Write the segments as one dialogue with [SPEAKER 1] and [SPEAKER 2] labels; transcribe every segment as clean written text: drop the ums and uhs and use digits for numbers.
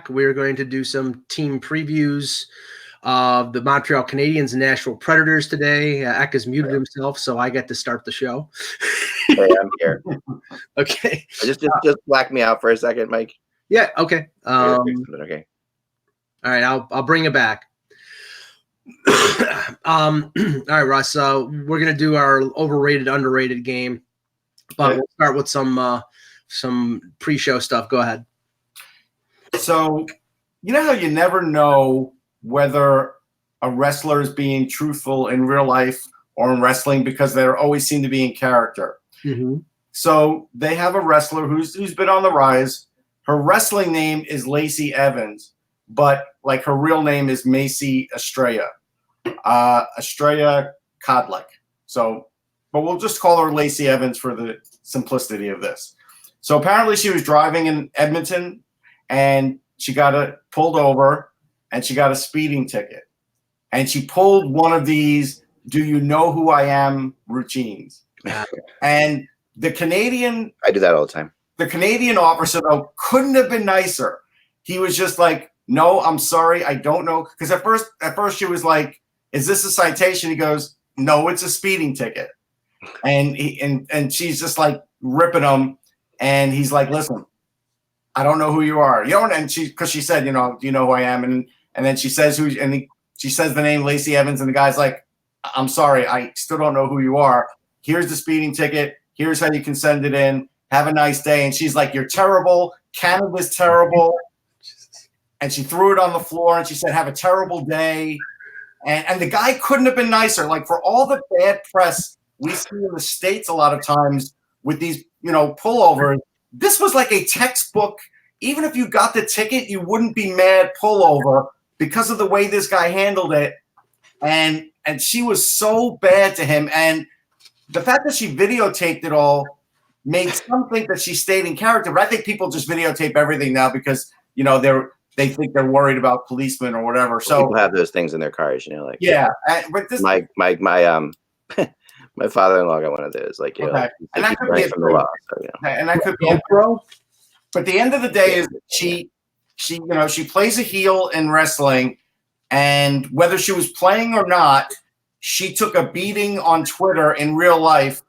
[SPEAKER 1] back. We're going to do some team previews of the Montreal Canadiens and Nashville Predators today. Eck has muted himself, so I get to start the show.
[SPEAKER 2] Hey, I'm here.
[SPEAKER 1] Okay.
[SPEAKER 2] Just black me out for a second, Mike.
[SPEAKER 1] Yeah. Okay.
[SPEAKER 2] Okay.
[SPEAKER 1] All right. I'll bring it back. All right, Russ. We're gonna do our overrated, underrated game, but we'll start with some pre-show stuff. Go ahead.
[SPEAKER 3] So, you know how you never know whether a wrestler is being truthful in real life or in wrestling because they always seem to be in character.
[SPEAKER 1] Mm-hmm.
[SPEAKER 3] So they have a wrestler who's been on the rise. Her wrestling name is Lacey Evans, but like her real name is Macy Estrella Kodlik. So, but we'll just call her Lacey Evans for the simplicity of this. So apparently she was driving in Edmonton and she got pulled over and she got a speeding ticket. And she pulled one of these "Do you know who I am" routines. And the Canadian,
[SPEAKER 2] I do that all the time.
[SPEAKER 3] The Canadian officer, though, couldn't have been nicer. He was just like, "No, I'm sorry, I don't know." Because at first she was like, "Is this a citation?" He goes, "No, it's a speeding ticket." And she's just like ripping him, and he's like, "Listen, I don't know who you are." And because she said, "Do you know who I am?" And then she says she says the name Lacey Evans, and the guy's like, "I'm sorry, I still don't know who you are. Here's the speeding ticket. Here's how you can send it in. Have a nice day." And she's like, "You're terrible. Canada's terrible." And she threw it on the floor and she said, "Have a terrible day." And the guy couldn't have been nicer. Like, for all the bad press we see in the States a lot of times with these, pullovers, this was like a textbook. Even if you got the ticket, you wouldn't be mad pullover because of the way this guy handled it. And she was so bad to him. And the fact that she videotaped it all made some think that she stayed in character. But I think people just videotape everything now because, they think they're worried about policemen or whatever. So
[SPEAKER 2] people have those things in their cars, like
[SPEAKER 3] But this,
[SPEAKER 2] my my father-in-law got one of those, like,
[SPEAKER 3] okay. And that could be
[SPEAKER 2] from the law. So,
[SPEAKER 3] and that could be a pro. But at the end of the day, is she plays a heel in wrestling, and whether she was playing or not, she took a beating on Twitter in real life,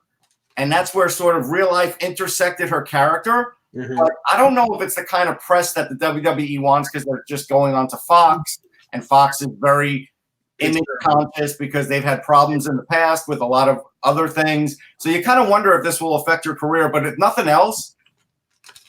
[SPEAKER 3] and that's where sort of real life intersected her character.
[SPEAKER 1] Mm-hmm.
[SPEAKER 3] But I don't know if it's the kind of press that the WWE wants because they're just going on to Fox, and Fox is very image conscious because they've had problems in the past with a lot of other things. So you kind of wonder if this will affect your career. But if nothing else,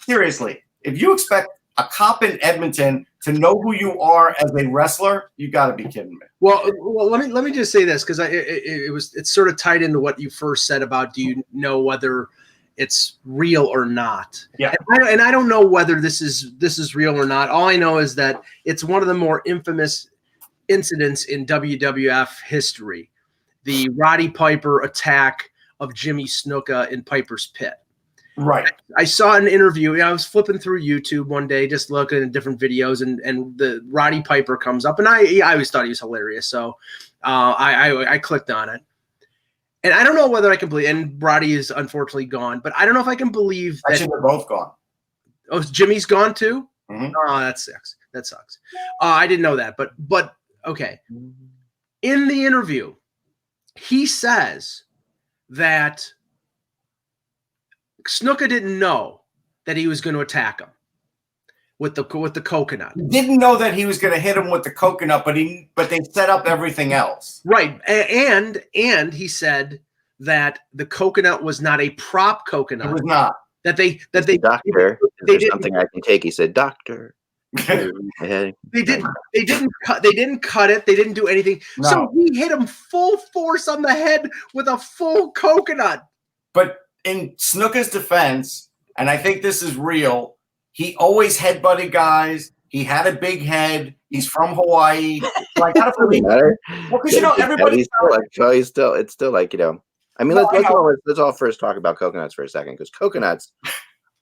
[SPEAKER 3] seriously, if you expect a cop in Edmonton to know who you are as a wrestler, you got to be kidding me.
[SPEAKER 1] Well, let me just say this because it's sort of tied into what you first said about do you know whether it's real or not?
[SPEAKER 3] Yeah.
[SPEAKER 1] And I don't know whether this is real or not. All I know is that it's one of the more infamous incidents in WWF history, the Roddy Piper attack of Jimmy Snuka in Piper's Pit.
[SPEAKER 3] Right.
[SPEAKER 1] I saw an interview. I was flipping through YouTube one day, just looking at different videos, and the Roddy Piper comes up, and I always thought he was hilarious, so I clicked on it. And I don't know whether I can believe, and Roddy is unfortunately gone, but I don't know if I can believe that.
[SPEAKER 3] Actually, they're both gone.
[SPEAKER 1] Oh, Jimmy's gone too?
[SPEAKER 3] Mm-hmm.
[SPEAKER 1] Oh, that sucks. I didn't know that, but okay. In the interview, he says that Snuka didn't know that he was going to attack him with the coconut.
[SPEAKER 3] He didn't know that he was going to hit him with the coconut, but they set up everything else.
[SPEAKER 1] Right. And he said that the coconut was not a prop coconut.
[SPEAKER 3] It was not.
[SPEAKER 1] That they
[SPEAKER 2] doctor. Is there something I can take? He said, "Doctor."
[SPEAKER 1] They didn't cut it. They didn't do anything.
[SPEAKER 3] No.
[SPEAKER 1] So he hit him full force on the head with a full coconut.
[SPEAKER 3] But in Snuka's defense, and I think this is real, he always headbutted guys. He had a big head. He's from Hawaii. So I gotta believe it. Well, because everybody's
[SPEAKER 2] it's still like, I mean, let's all first talk about coconuts for a second, because coconuts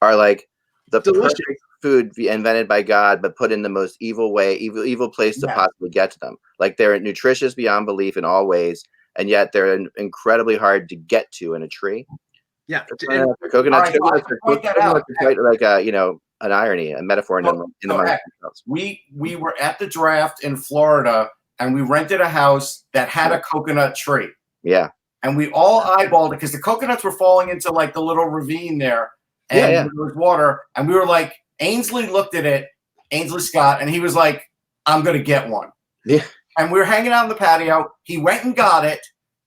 [SPEAKER 2] are like the perfect food invented by God, but put in the most evil way, evil place to possibly get to them. Like, they're nutritious beyond belief in all ways, and yet they're incredibly hard to get to in a tree.
[SPEAKER 1] Yeah,
[SPEAKER 2] coconuts are quite like an irony, a metaphor in the minor details.
[SPEAKER 3] We were at the draft in Florida, and we rented a house that had a coconut tree.
[SPEAKER 2] Yeah.
[SPEAKER 3] And we all eyeballed it because the coconuts were falling into like the little ravine there, and there was water. And we were like, Ainsley looked at it, Ainsley Scott, and he was like, I'm going to get one.
[SPEAKER 2] Yeah.
[SPEAKER 3] And we were hanging out on the patio. He went and got it.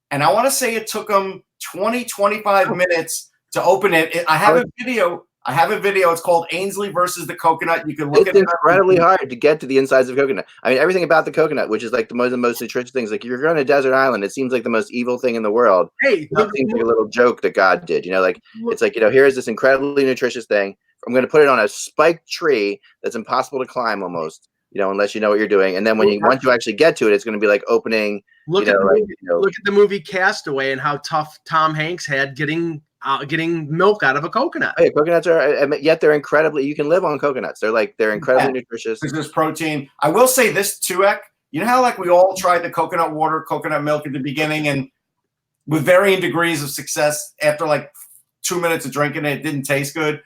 [SPEAKER 3] And I want to say it took him 20, 25 minutes to open it. I have a video. It's called Ainsley versus the Coconut. You can look at it.
[SPEAKER 2] It's incredibly hard to get to the insides of coconut. I mean, everything about the coconut, which is like the most nutritious things. Like, if you're on a desert island, it seems like the most evil thing in the world.
[SPEAKER 1] Hey,
[SPEAKER 2] it seems like a little joke that God did. Like, it's like, here's this incredibly nutritious thing. I'm going to put it on a spiked tree that's impossible to climb almost. Unless you know what you're doing, and then once you actually get to it, it's going to be like opening.
[SPEAKER 1] Look at the movie Castaway and how tough Tom Hanks had getting milk out of a coconut.
[SPEAKER 2] Hey, coconuts yet they're incredibly. You can live on coconuts. They're incredibly nutritious.
[SPEAKER 3] There's protein. I will say this too, Ek. You know how like we all tried the coconut water, coconut milk at the beginning, and with varying degrees of success. After like 2 minutes of drinking it, it didn't taste good.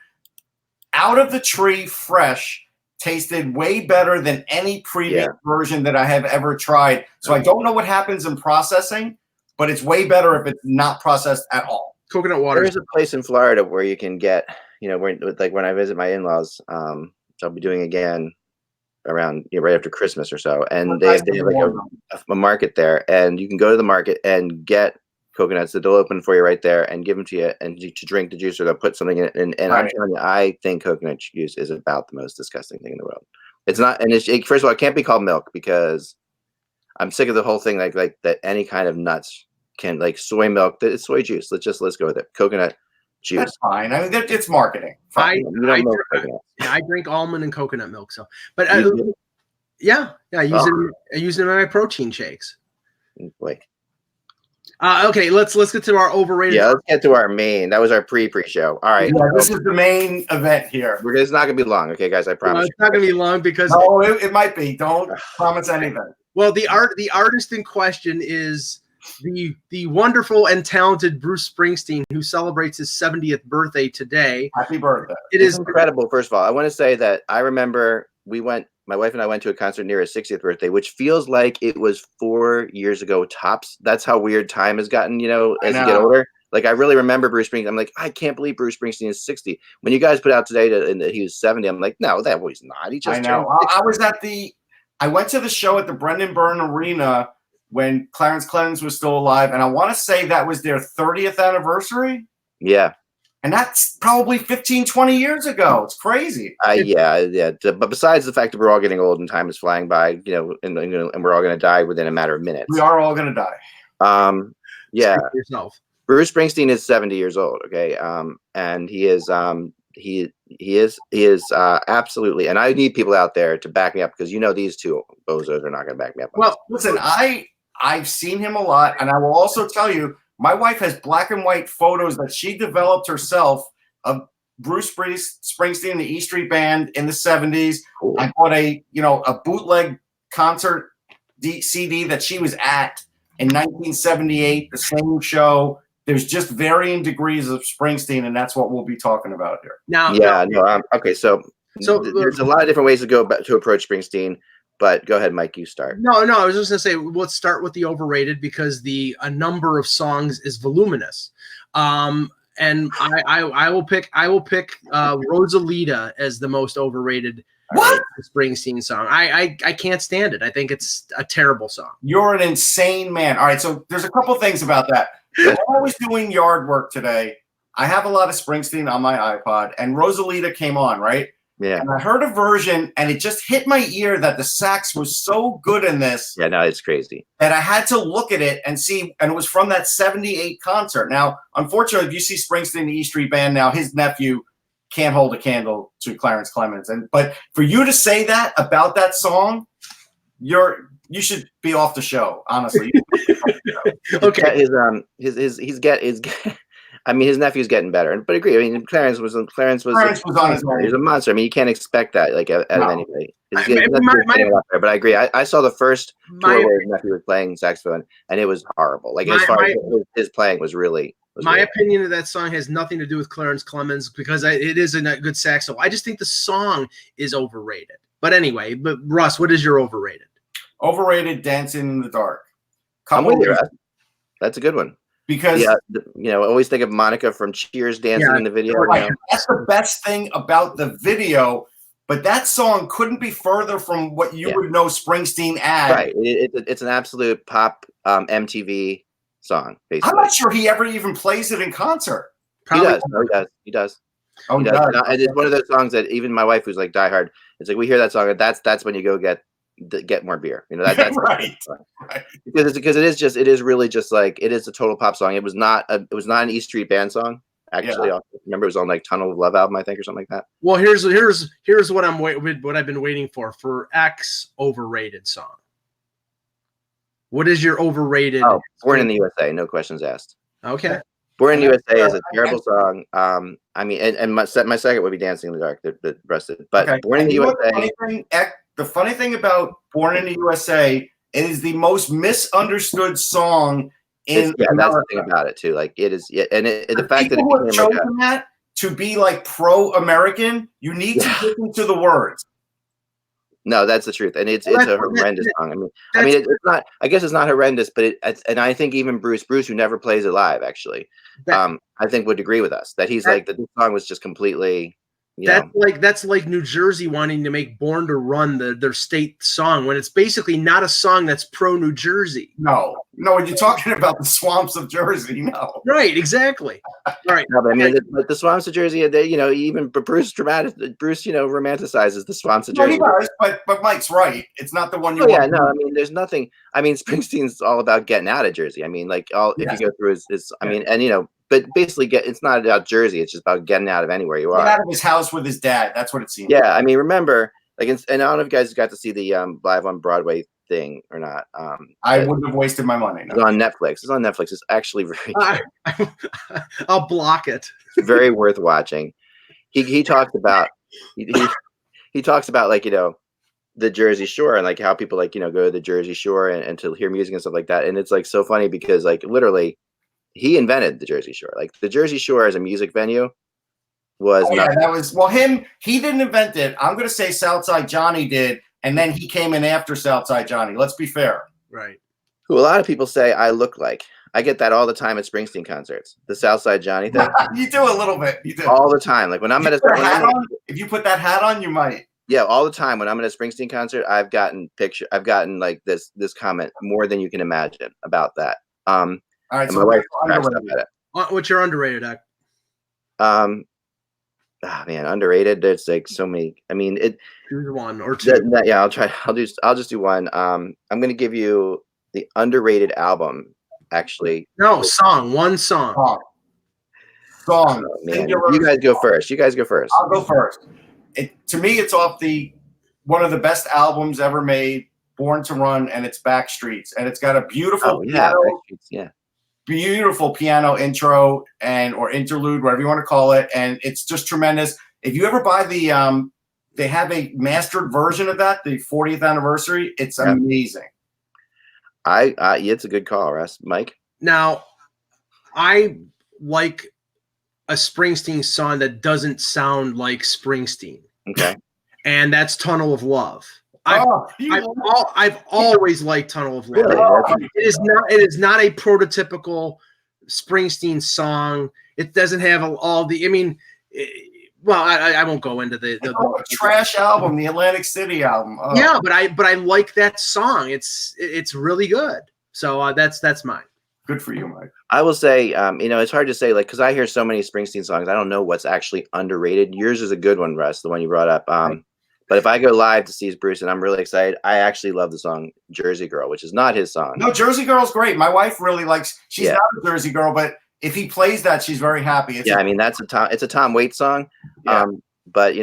[SPEAKER 3] Out of the tree, fresh. Tasted way better than any previous version that I have ever tried. So I don't know what happens in processing, but it's way better if it's not processed at all.
[SPEAKER 1] Coconut water.
[SPEAKER 2] There's a place in Florida where you can get, when I visit my in-laws, which I'll be doing again around right after Christmas or so, and they have like a market there, and you can go to the market and get coconuts that they'll open for you right there and give them to you, and to drink the juice, or they'll put something in it. And I'm telling you, I think coconut juice is about the most disgusting thing in the world. It's not, and first of all, it can't be called milk because I'm sick of the whole thing like that. Any kind of nuts can, like soy milk, it's soy juice. Let's go with it. Coconut juice.
[SPEAKER 3] That's fine. I mean, it's marketing.
[SPEAKER 1] I drink almond and coconut milk. So, but I use it in my protein shakes.
[SPEAKER 2] Boy.
[SPEAKER 1] Okay, let's get to our overrated.
[SPEAKER 2] Yeah, let's get to our main. That was our pre-show. All right.
[SPEAKER 3] Yeah, this is the main event here.
[SPEAKER 2] It's not going to be long. Okay, guys, I promise.
[SPEAKER 1] It's not going to be long because...
[SPEAKER 3] No, it might be. Don't promise anything.
[SPEAKER 1] Well, the artist in question is the wonderful and talented Bruce Springsteen, who celebrates his 70th birthday today.
[SPEAKER 3] Happy birthday.
[SPEAKER 1] It is
[SPEAKER 2] incredible. First of all, I want to say that I remember my wife and I went to a concert near his 60th birthday, which feels like it was 4 years ago tops. That's how weird time has gotten, as you get older. Like, I really remember Bruce Springsteen. I'm like, I can't believe Bruce Springsteen is 60. When you guys put out today that he was 70, I'm like, no, that was not. He just
[SPEAKER 3] I know. I went to the show at the Brendan Byrne Arena when Clarence Clemens was still alive, and I want to say that was their 30th anniversary.
[SPEAKER 2] Yeah.
[SPEAKER 3] And that's probably 15, 20 years ago. It's crazy.
[SPEAKER 2] Yeah. But besides the fact that we're all getting old and time is flying by, and we're all going to die within a matter of minutes.
[SPEAKER 3] We are all going to die.
[SPEAKER 2] Yeah. Bruce Springsteen is 70 years old. Okay. And he is absolutely. And I need people out there to back me up because these two bozos are not going to back me up.
[SPEAKER 3] Well, listen, I've seen him a lot, and I will also tell you, my wife has black and white photos that she developed herself of Bruce Springsteen and the E Street Band in the 70s. Cool. I bought a bootleg concert CD that she was at in 1978, the same show. There's just varying degrees of Springsteen, and that's what we'll be talking about here.
[SPEAKER 2] Okay, so there's a lot of different ways to go to approach Springsteen. But go ahead, Mike, you start.
[SPEAKER 1] No, I was just going to say, let's start with the overrated because a number of songs is voluminous. And I will pick Rosalita as the most overrated Springsteen song. I can't stand it. I think it's a terrible song.
[SPEAKER 3] You're an insane man. All right, so there's a couple things about that. I'm always doing yard work today. I have a lot of Springsteen on my iPod, and Rosalita came on, right?
[SPEAKER 2] Yeah.
[SPEAKER 3] And I heard a version, and it just hit my ear that the sax was so good in this.
[SPEAKER 2] Yeah, no, it's crazy.
[SPEAKER 3] That I had to look at it and see, and it was from that 78 concert. Now, unfortunately, if you see Springsteen, the E Street Band, now his nephew can't hold a candle to Clarence Clemens. But for you to say that about that song, you should be off the show, honestly.
[SPEAKER 2] Okay. His nephew's getting better, but agree. I mean, Clarence was on his own. He's a monster. I mean, you can't expect that out of anybody. But I agree. I saw the first tour where his nephew was playing saxophone, and it was horrible. Like as far as his playing was really
[SPEAKER 1] My opinion of that song has nothing to do with Clarence Clemens because it is a good sax solo. I just think the song is overrated. But anyway, Russ, what is your overrated?
[SPEAKER 3] Overrated, Dancing in the Dark.
[SPEAKER 2] I'm with you, Russ. That's a good one.
[SPEAKER 3] Because
[SPEAKER 2] I always think of Monica from Cheers dancing in the video.
[SPEAKER 3] Right. That's the best thing about the video. But that song couldn't be further from what you would know Springsteen as.
[SPEAKER 2] Right. It's an absolute pop MTV song, basically.
[SPEAKER 3] I'm not sure he ever even plays it in concert.
[SPEAKER 2] Probably. He does. No, he does.
[SPEAKER 3] Oh,
[SPEAKER 2] he does. It's one of those songs that even my wife, who's like diehard, it's like we hear that song, and that's when you go get more beer. That's
[SPEAKER 3] right.
[SPEAKER 2] Because it is really just like it is a total pop song. It was not an E Street Band song. Actually, I remember it was on like Tunnel of Love album, I think, or something like that.
[SPEAKER 1] Well, here's what I've been waiting for X overrated song. What is your overrated?
[SPEAKER 2] Oh, Born in the USA, no questions asked.
[SPEAKER 1] Okay.
[SPEAKER 2] Born in the USA is a terrible song. I mean, and my second would be Dancing in the Dark, the rest of it. But Born in the USA.
[SPEAKER 3] The funny thing about Born in the USA, it is the most misunderstood song in America.
[SPEAKER 2] That's the thing about it too. Like it is, and the fact that it became
[SPEAKER 3] chosen that to be like pro-American, you need to listen to the words.
[SPEAKER 2] No, that's the truth, and it's a horrendous song. I mean, it's not. I guess it's not horrendous, but and I think even Bruce, who never plays it live, actually, I think would agree with us that he's like that. This song was just completely.
[SPEAKER 1] That's like New Jersey wanting to make Born to Run their state song when it's basically not a song that's pro New Jersey.
[SPEAKER 3] No, when you're talking about the swamps of Jersey, no.
[SPEAKER 1] Right, exactly. All right.
[SPEAKER 2] No, but I mean, the swamps of Jersey, even Bruce romanticizes the swamps of Jersey.
[SPEAKER 3] No, he does, but Mike's right. It's not the one you.
[SPEAKER 2] I mean, there's nothing. I mean, Springsteen's all about getting out of Jersey. I mean, if you go through his I mean, and but basically, it's not about Jersey. It's just about getting out of anywhere you are.
[SPEAKER 3] Get out of his house with his dad. That's what it seems.
[SPEAKER 2] Yeah, I mean, remember, and I don't know if you guys got to see the live on Broadway thing or not.
[SPEAKER 3] I wouldn't have wasted my money. No.
[SPEAKER 2] It's on Netflix. It's actually very good.
[SPEAKER 1] I'll block it.
[SPEAKER 2] It's very worth watching. He talks about he talks about the Jersey Shore and like how people go to the Jersey Shore and to hear music and stuff like that. And it's like so funny because like literally he invented the Jersey Shore. Like the Jersey Shore as a music venue was
[SPEAKER 3] he didn't invent it. I'm going to say Southside Johnny did. And then he came in after Southside Johnny. Let's be fair.
[SPEAKER 1] Right.
[SPEAKER 2] Who a lot of people say I look like. I get that all the time at Springsteen concerts. The Southside Johnny thing.
[SPEAKER 3] You do a little bit. You do.
[SPEAKER 2] All the time. Like when I'm at
[SPEAKER 3] if you put that hat on, you might.
[SPEAKER 2] Yeah, all the time. When I'm at a Springsteen concert, I've gotten like this comment more than you can imagine about that.
[SPEAKER 3] All right.
[SPEAKER 2] So my wife cracks up at
[SPEAKER 1] it. What's your underrated act?
[SPEAKER 2] Man, underrated. There's like so many. I mean,
[SPEAKER 1] choose one or two.
[SPEAKER 2] I'll try. I'll just do one. I'm gonna give you the underrated album. Actually,
[SPEAKER 1] no song. One song.
[SPEAKER 3] Song.
[SPEAKER 2] Oh, man. You guys go first.
[SPEAKER 3] I'll go first. To me, it's off one of the best albums ever made, Born to Run, and it's Backstreets, and it's got a beautiful beautiful piano intro or interlude, whatever you want to call it, and it's just tremendous. If you ever buy they have a mastered version of that, the 40th anniversary. It's amazing.
[SPEAKER 2] It's a good call, Russ. Mike.
[SPEAKER 1] Now, I like a Springsteen song that doesn't sound like Springsteen.
[SPEAKER 2] Okay.
[SPEAKER 1] And that's Tunnel of Love. I've always liked Tunnel of Love.
[SPEAKER 2] Really?
[SPEAKER 1] It is not a prototypical Springsteen song. It doesn't have all the. I mean, I won't go into the
[SPEAKER 3] trash album, the Atlantic City album. Oh.
[SPEAKER 1] Yeah, but I like that song. It's really good. So that's mine.
[SPEAKER 3] Good for you, Mike.
[SPEAKER 2] I will say, it's hard to say, like, because I hear so many Springsteen songs, I don't know what's actually underrated. Yours is a good one, Russ, the one you brought up. But if I go live to see Bruce, and I'm really excited, I actually love the song Jersey Girl, which is not his song.
[SPEAKER 3] No, Jersey Girl's great. My wife really likes. She's not a Jersey Girl, but if he plays that, she's very happy. It's
[SPEAKER 2] a Tom Waits song. Yeah. But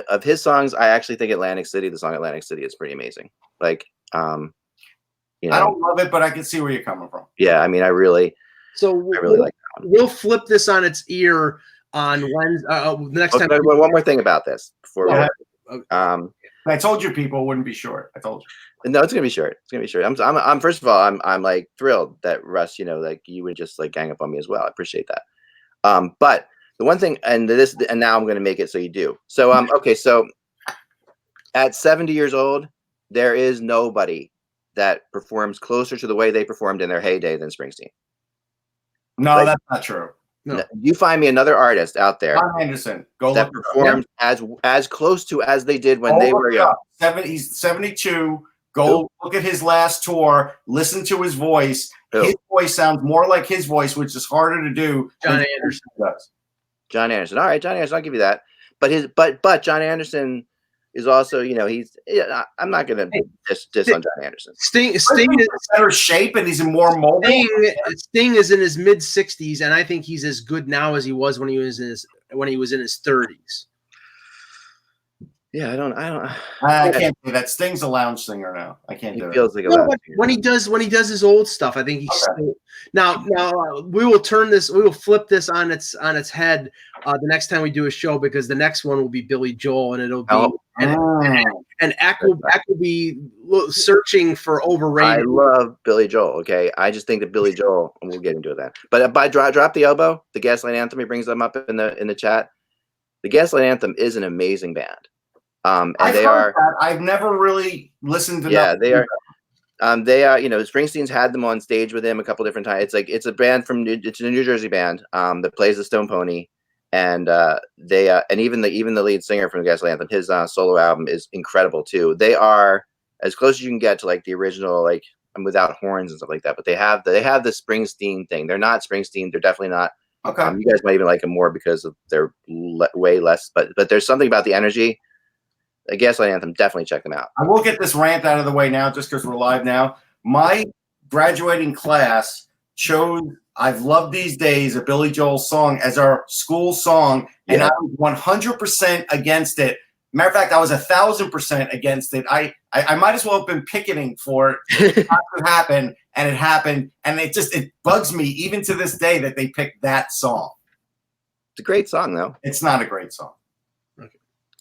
[SPEAKER 2] of his songs, I actually think the song Atlantic City is pretty amazing. Like, I
[SPEAKER 3] don't love it, but I can see where you're coming from.
[SPEAKER 2] Yeah, I mean, I really like that one.
[SPEAKER 1] We'll flip this on its ear on Wednesday. The next time.
[SPEAKER 2] One more thing about this before.
[SPEAKER 3] I told you people wouldn't be short. I told you.
[SPEAKER 2] No, it's gonna be short. It's gonna be short. I'm first of all, I'm like thrilled that Russ, like you would just like gang up on me as well. I appreciate that. But the one thing, and now I'm gonna make it so you do. So okay, so at 70 years old, there is nobody that performs closer to the way they performed in their heyday than Springsteen.
[SPEAKER 3] No, that's not true.
[SPEAKER 2] No. You find me another artist out there,
[SPEAKER 3] John Anderson,
[SPEAKER 2] that performed as close to as they did when they were young.
[SPEAKER 3] He's 72. Go look at his last tour. Listen to his voice. His voice sounds more like his voice, which is harder to do.
[SPEAKER 1] John Anderson
[SPEAKER 3] does.
[SPEAKER 2] John Anderson. All right, John Anderson. I'll give you that. But John Anderson is also, I'm not gonna diss on John Anderson.
[SPEAKER 1] Sting is in
[SPEAKER 3] better shape and he's more mobile.
[SPEAKER 1] Sting is in his mid 60s, and I think he's as good now as he was when he was in his 30s.
[SPEAKER 2] Yeah,
[SPEAKER 3] I can't do that. Sting's a lounge singer now. I can't do it.
[SPEAKER 2] Feels like a lounge singer.
[SPEAKER 1] When he does his old stuff, I think he's still. Now we will flip this on its head the next time we do a show, because the next one will be Billy Joel, and it'll be and Ack will be searching for overrated.
[SPEAKER 2] I love Billy Joel. Okay, I just think that Billy Joel, and we'll get into that. But by drop the elbow, the Gaslight Anthem, he brings them up in the chat. The Gaslight Anthem is an amazing band. And
[SPEAKER 3] I've never really listened to.
[SPEAKER 2] Yeah, they are. They are. Springsteen's had them on stage with him a couple different times. It's a band it's a New Jersey band that plays the Stone Pony, and and even the lead singer from the Gaslight Anthem, his solo album is incredible too. They are as close as you can get to like the original, like without horns and stuff like that. But they have the Springsteen thing. They're not Springsteen. They're definitely not.
[SPEAKER 3] Okay.
[SPEAKER 2] You guys might even like them more because of they're way less. But there's something about the energy. The Gaslight Anthem, definitely check them out.
[SPEAKER 3] I will get this rant out of the way now, just because we're live now. My graduating class chose "I've Loved These Days," a Billy Joel song, as our school song, and I was 100% against it. Matter of fact, I was 1,000% against it. I might as well have been picketing for it not to happen, and it happened, and it bugs me even to this day that they picked that song.
[SPEAKER 2] It's a great song, though.
[SPEAKER 3] It's not a great song.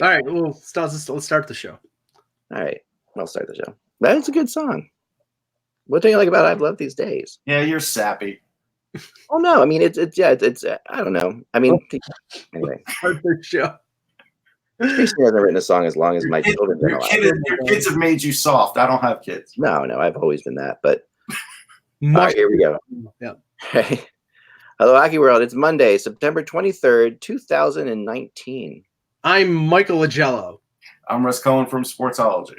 [SPEAKER 1] All right, well, let's start the show.
[SPEAKER 2] All right, I'll start the show. That's a good song. What do you like about "I've Loved These Days"?
[SPEAKER 3] Yeah, you're sappy.
[SPEAKER 2] Oh no, I mean it's I don't know. I mean, anyway,
[SPEAKER 1] start the show.
[SPEAKER 2] Springsteen hasn't written a song as long as my children.
[SPEAKER 3] Your kids have made you soft. I don't have kids.
[SPEAKER 2] No, I've always been that. But all right, here we go.
[SPEAKER 1] Yeah.
[SPEAKER 2] Hey. Hello, Hockey World. It's Monday, September 23rd, 2019.
[SPEAKER 1] I'm Michael Agello.
[SPEAKER 3] I'm Russ Cohen from Sportsology.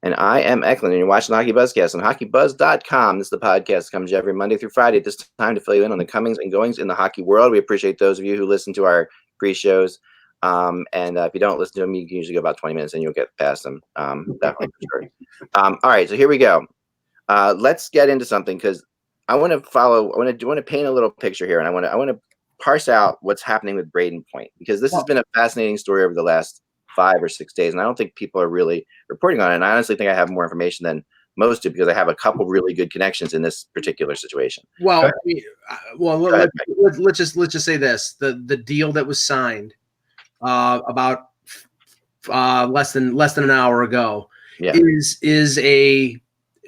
[SPEAKER 2] And I am Eklund, and you're watching the HockeyBuzzcast on HockeyBuzz.com. This is the podcast that comes every Monday through Friday at this time to fill you in on the comings and goings in the hockey world. We appreciate those of you who listen to our pre-shows. And if you don't listen to them, you can usually go about 20 minutes and you'll get past them. Definitely for sure. All right, so here we go. Let's get into something because I want to paint a little picture here, and I want to parse out what's happening with Braden Point, because this has been a fascinating story over the last 5 or 6 days, and I don't think people are really reporting on it. And I honestly think I have more information than most do, because I have a couple really good connections in this particular situation.
[SPEAKER 1] Well, let's just say this: the deal that was signed about less than an hour ago is a.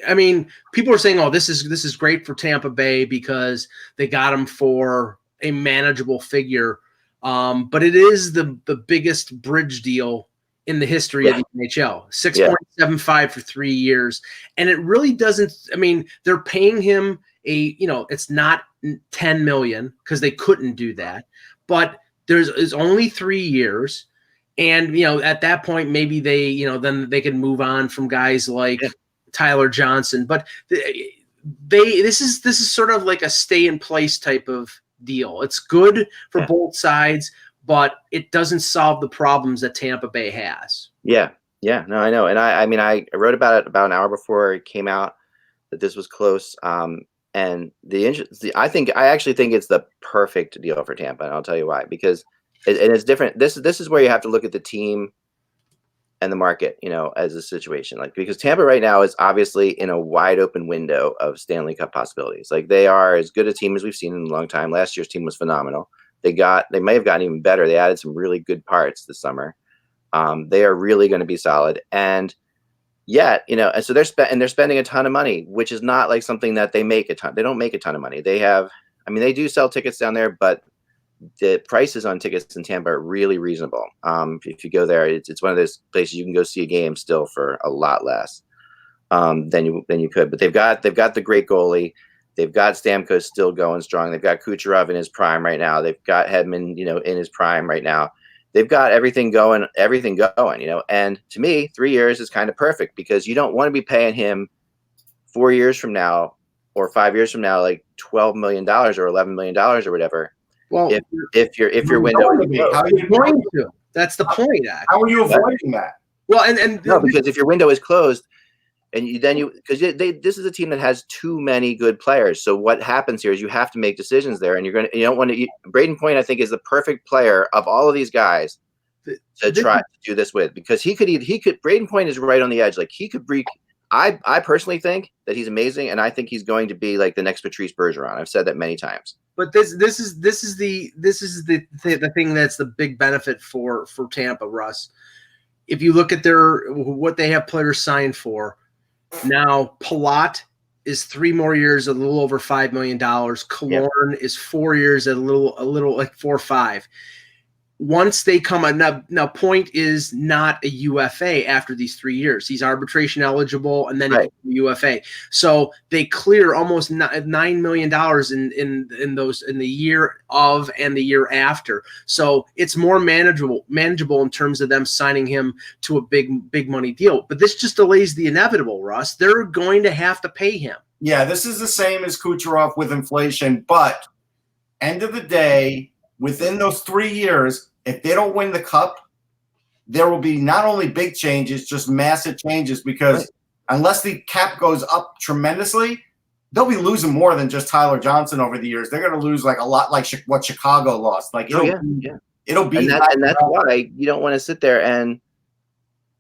[SPEAKER 1] I mean, people are saying, "Oh, this is great for Tampa Bay because they got him for a manageable figure," but it is the biggest bridge deal in the history of the NHL. 6.75 for 3 years, and it really doesn't. I mean, they're paying him it's not $10 million because they couldn't do that, but it's only 3 years, and at that point maybe they then they can move on from guys like Tyler Johnson, but this is sort of like a stay in place type of deal. It's good for both sides, but it doesn't solve the problems that Tampa Bay has. No, I know. And I mean, I wrote about it about an hour before it came out that this was close. And I actually think it's the perfect deal for Tampa, and I'll tell you why. Because it's different. This is where you have to look at the team and the market, as a situation, because Tampa right now is obviously in a wide open window of Stanley Cup possibilities. Like, they are as good a team as we've seen in a long time. Last year's team was phenomenal. They may have gotten even better. They added some really good parts this summer.
[SPEAKER 2] They are really going to be solid. And yet, and so they're spending a ton of money, which is not like something that they make a ton. They don't make a ton of money. They do sell tickets down there, but the prices on tickets in Tampa are really reasonable. If you go there, it's one of those places you can go see a game still for a lot less than you could. But they've got the great goalie. They've got Stamkos still going strong. They've got Kucherov in his prime right now. They've got Hedman, in his prime right now. They've got everything going. And to me, 3 years is kind of perfect because you don't want to be paying him 4 years from now or 5 years from now, like $12 million or $11 million or whatever. Well, if your window is closed.
[SPEAKER 1] How are you going to? That's the point.
[SPEAKER 3] How are you avoiding that?
[SPEAKER 1] Well, and
[SPEAKER 2] no, because if your window is closed, and because this is a team that has too many good players. So what happens here is you have to make decisions there, and you don't want to. Braden Point, I think, is the perfect player of all of these guys to try to do this with, because he could. Braden Point is right on the edge. Like he could break. I personally think that he's amazing, and I think he's going to be like the next Patrice Bergeron. I've said that many times.
[SPEAKER 1] But this is the thing that's the big benefit for Tampa, Russ. If you look at what they have players signed for now, Palat is 3 more years, a little over $5 million. Killorn is 4 years at a little like 4 or 5. Once they come on, now Point is not a UFA after these 3 years. He's arbitration eligible, and then UFA. So they clear almost $9 million in the year of and the year after. So it's more manageable in terms of them signing him to a big money deal. But this just delays the inevitable, Russ. They're going to have to pay him.
[SPEAKER 3] Yeah, this is the same as Kucherov with inflation. But end of the day, within those 3 years, if they don't win the cup, there will be not only big changes, just massive changes, because unless the cap goes up tremendously, they'll be losing more than just Tyler Johnson over the years. They're going to lose like a lot, like what Chicago lost. Like it'll be,
[SPEAKER 2] and that's why you don't want to sit there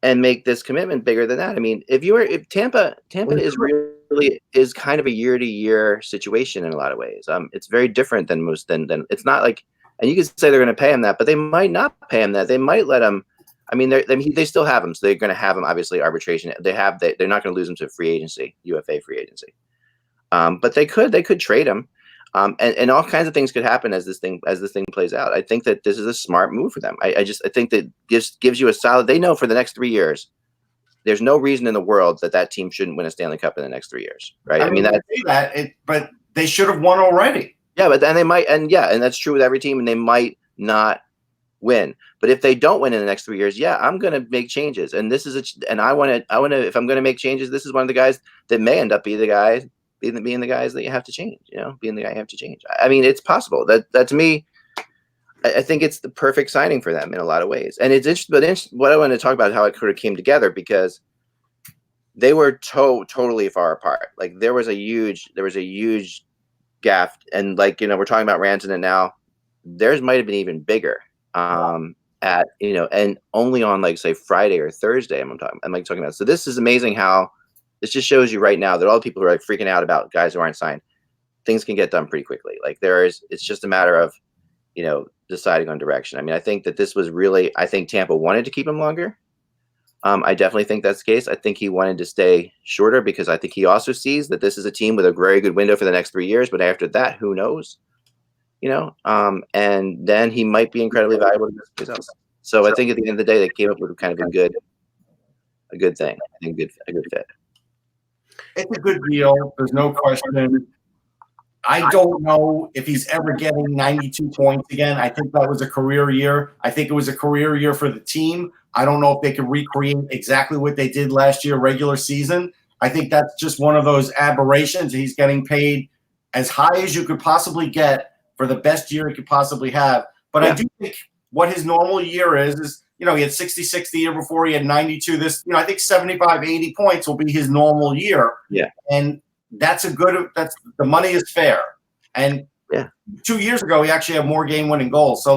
[SPEAKER 2] and make this commitment bigger than that. I mean, if Tampa is kind of a year-to-year situation in a lot of ways. It's very different than most. Than it's not like. And you could say they're going to pay him that, but they might not pay him that. They might let him. I mean, they still have him, so they're going to have him. Obviously, arbitration. They're not going to lose him to free agency, UFA free agency. But they could trade him, and all kinds of things could happen as this thing plays out. I think that this is a smart move for them. I think that gives you a solid. They know for the next 3 years, there's no reason in the world that team shouldn't win a Stanley Cup in the next 3 years, right?
[SPEAKER 3] But they should have won already.
[SPEAKER 2] Yeah, but then they might, and that's true with every team, and they might not win. But if they don't win in the next 3 years, I'm going to make changes, and I want to. If I'm going to make changes, this is one of the guys that may end up being the guys that you have to change. Being the guy you have to change. I mean, it's possible. That to me, I think it's the perfect signing for them in a lot of ways. And it's interesting. But what I want to talk about how it sort of came together, because they were totally far apart. Like there was a huge gap, and we're talking about Rantanen now. Theirs might have been even bigger. And only on like say Friday or Thursday. I'm talking about. So this is amazing how this just shows you right now that all the people who are like freaking out about guys who aren't signed, things can get done pretty quickly. Like it's just a matter of deciding on direction. I mean, I think that this was really. I think Tampa wanted to keep him longer. I definitely think that's the case. I think he wanted to stay shorter because I think he also sees that this is a team with a very good window for the next 3 years. But after that, who knows? And then he might be incredibly valuable to this place else. So I think at the end of the day, they came up with kind of a good thing. I think a good fit.
[SPEAKER 3] It's a good deal. There's no question. I don't know if he's ever getting 92 points again. I think that was a career year. I think it was a career year for the team. I don't know if they can recreate exactly what they did last year, regular season. I think that's just one of those aberrations. He's getting paid as high as you could possibly get for the best year he could possibly have. But I do think what his normal year is, he had 66 the year before. He had 92 this. I think 75, 80 points will be his normal year.
[SPEAKER 2] Yeah.
[SPEAKER 3] And the money is fair. And 2 years ago, he actually had more game-winning goals. So,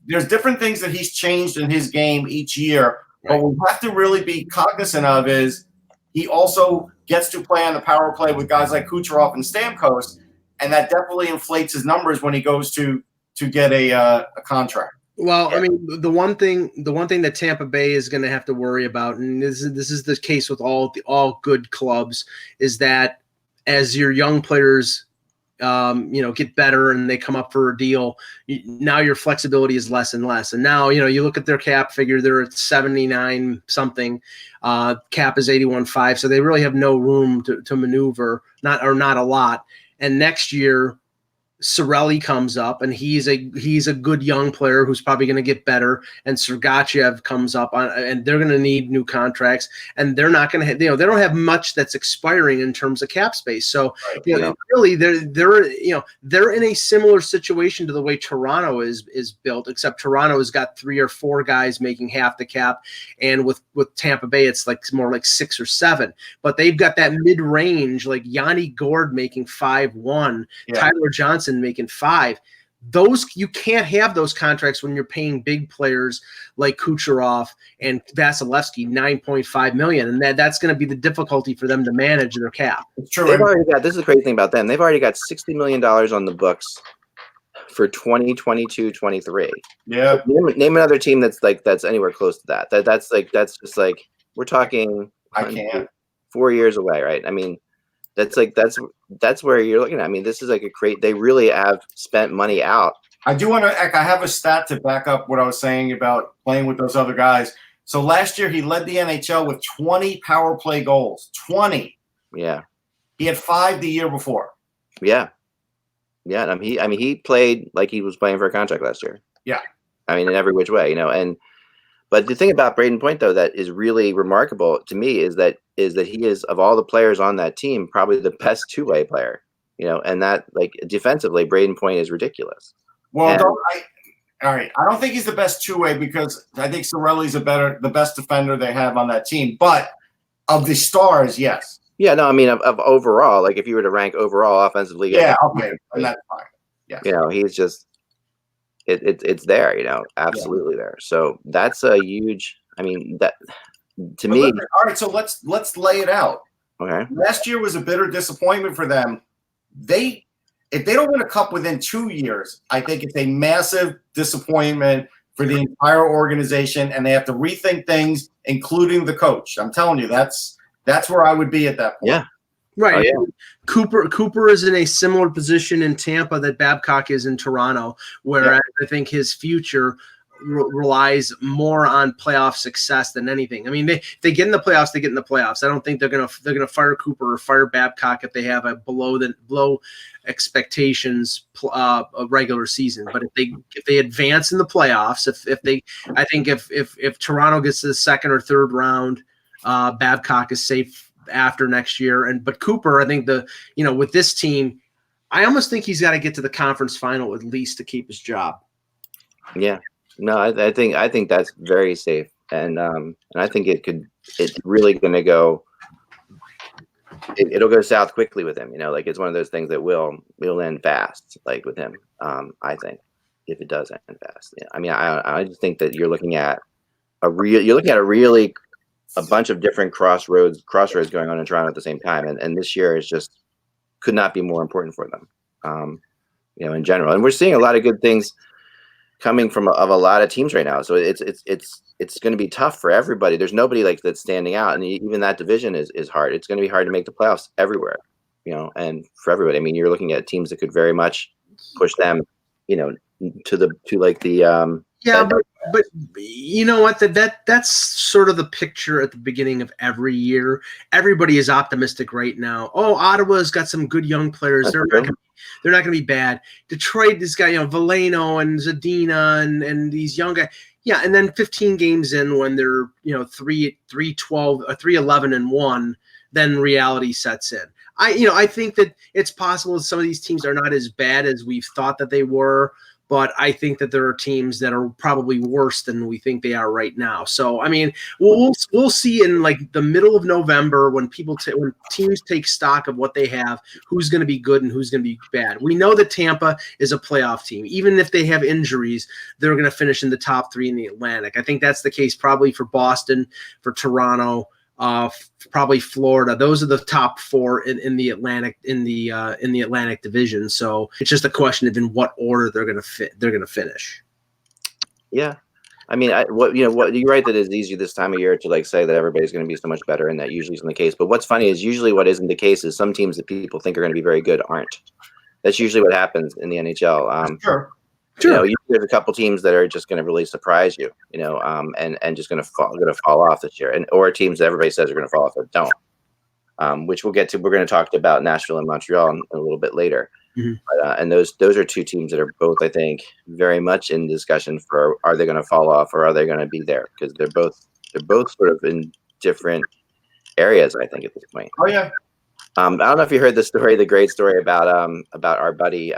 [SPEAKER 3] there's different things that he's changed in his game each year. Right. But what we have to really be cognizant of is he also gets to play on the power play with guys like Kucherov and Stamkos, and that definitely inflates his numbers when he goes to get a contract.
[SPEAKER 1] Well, I mean, the one thing that Tampa Bay is going to have to worry about, and this is the case with all good clubs, is that as your young players, get better and they come up for a deal, now your flexibility is less and less. And now, you look at their cap figure, they're at 79 something. Cap is 81.5, so they really have no room to maneuver, not a lot. And next year, Cirelli comes up, and he's a good young player who's probably going to get better. And Sergachev comes up, and they're going to need new contracts, and they're not going to they don't have much that's expiring in terms of cap space. So really they're in a similar situation to the way Toronto is built, except Toronto has got 3 or 4 guys making half the cap, and with Tampa Bay it's like more like 6 or 7. But they've got that mid range, like Yanni Gourde making 5.1, Tyler Johnson making 5. Those, you can't have those contracts when you're paying big players like Kucherov and Vasilevsky $9.5 million, and that's going to be the difficulty for them to manage their cap.
[SPEAKER 2] It's true. They've already got, this is the crazy thing about them. They've already got $60 million on the books for 2022-23.
[SPEAKER 3] Yeah.
[SPEAKER 2] Name another team that's anywhere close to that. That's just like, we're talking.
[SPEAKER 3] I can't.
[SPEAKER 2] 4 years away, right? I mean, that's where you're looking at. I mean, this is like they really have spent money out.
[SPEAKER 3] I do want to. I have a stat to back up what I was saying about playing with those other guys. So last year he led the NHL with 20 power play goals. 20.
[SPEAKER 2] Yeah.
[SPEAKER 3] He had 5 the year before.
[SPEAKER 2] Yeah. Yeah. He played like he was playing for a contract last year.
[SPEAKER 3] Yeah.
[SPEAKER 2] I mean, in every which way, But the thing about Braden Point, though, that is really remarkable to me is that he is, of all the players on that team, probably the best two-way player. And that, like, defensively, Braden Point is ridiculous.
[SPEAKER 3] Well, all right. I don't think he's the best two-way because I think Cirelli's the best defender they have on that team. But of the stars, yes.
[SPEAKER 2] Yeah, no, I mean, of overall, like if you were to rank overall offensively.
[SPEAKER 3] Yeah, okay, and that's fine. Yeah.
[SPEAKER 2] He's just. It's there, absolutely there. So that's a huge. I mean, that to me.
[SPEAKER 3] All right, so let's lay it out.
[SPEAKER 2] Okay.
[SPEAKER 3] Last year was a bitter disappointment for them. If they don't win a cup within 2 years, I think it's a massive disappointment for the entire organization, and they have to rethink things, including the coach. I'm telling you, that's where I would be at that point.
[SPEAKER 2] Yeah.
[SPEAKER 1] Right.
[SPEAKER 2] Oh, yeah.
[SPEAKER 1] Cooper is in a similar position in Tampa that Babcock is in Toronto, where I think his future relies more on playoff success than anything. I mean, if they get in the playoffs, they get in the playoffs. I don't think they're gonna fire Cooper or fire Babcock if they have a below expectations a regular season. But if they advance in the playoffs, if Toronto gets to the second or third round, Babcock is safe after next year. But Cooper, I think with this team, I almost think he's got to get to the conference final at least to keep his job.
[SPEAKER 2] Yeah, no, I think that's very safe, and I think it's really going to go. It'll go south quickly with him. Like it's one of those things that will end fast, like with him. I think if it does end fast, I mean, I just think that you're looking at a bunch of different crossroads going on in Toronto at the same time. And this year is just could not be more important for them, in general. And we're seeing a lot of good things coming from a lot of teams right now. So it's going to be tough for everybody. There's nobody like that's standing out. And even that division is hard. It's going to be hard to make the playoffs everywhere, and for everybody. I mean, you're looking at teams that could very much push them,
[SPEAKER 1] yeah, but you know what? That's sort of the picture at the beginning of every year. Everybody is optimistic right now. Oh, Ottawa's got some good young players. They're not going to be bad. Detroit has got Veleno and Zadina and these young guys. Yeah, and then 15 games in, when they're 3-12, 3-11-1, then reality sets in. I think that it's possible that some of these teams are not as bad as we've thought that they were. But I think that there are teams that are probably worse than we think they are right now. So, I mean, we'll see in like the middle of November when when teams take stock of what they have, who's going to be good and who's going to be bad. We know that Tampa is a playoff team. Even if they have injuries, they're going to finish in the top 3 in the Atlantic. I think that's the case probably for Boston, for Toronto, probably Florida. Those are the top 4 in the Atlantic Atlantic division. So it's just a question of in what order they're going to finish.
[SPEAKER 2] Yeah. I mean, what you're right that it's easier this time of year to like say that everybody's going to be so much better, and that usually isn't the case. But what's funny is usually what isn't the case is some teams that people think are going to be very good aren't. That's usually what happens in the NHL.
[SPEAKER 3] Sure.
[SPEAKER 2] Usually there's a couple teams that are just going to really surprise you, and just going to fall off this year, or teams that everybody says are going to fall off that don't. Which we'll get to. We're going to talk about Nashville and Montreal a little bit later.
[SPEAKER 1] Mm-hmm.
[SPEAKER 2] But, and those are two teams that are both, I think, very much in discussion for are they going to fall off or are they going to be there, because they're both sort of in different areas, I think, at this point.
[SPEAKER 3] Oh yeah.
[SPEAKER 2] I don't know if you heard the great story about our buddy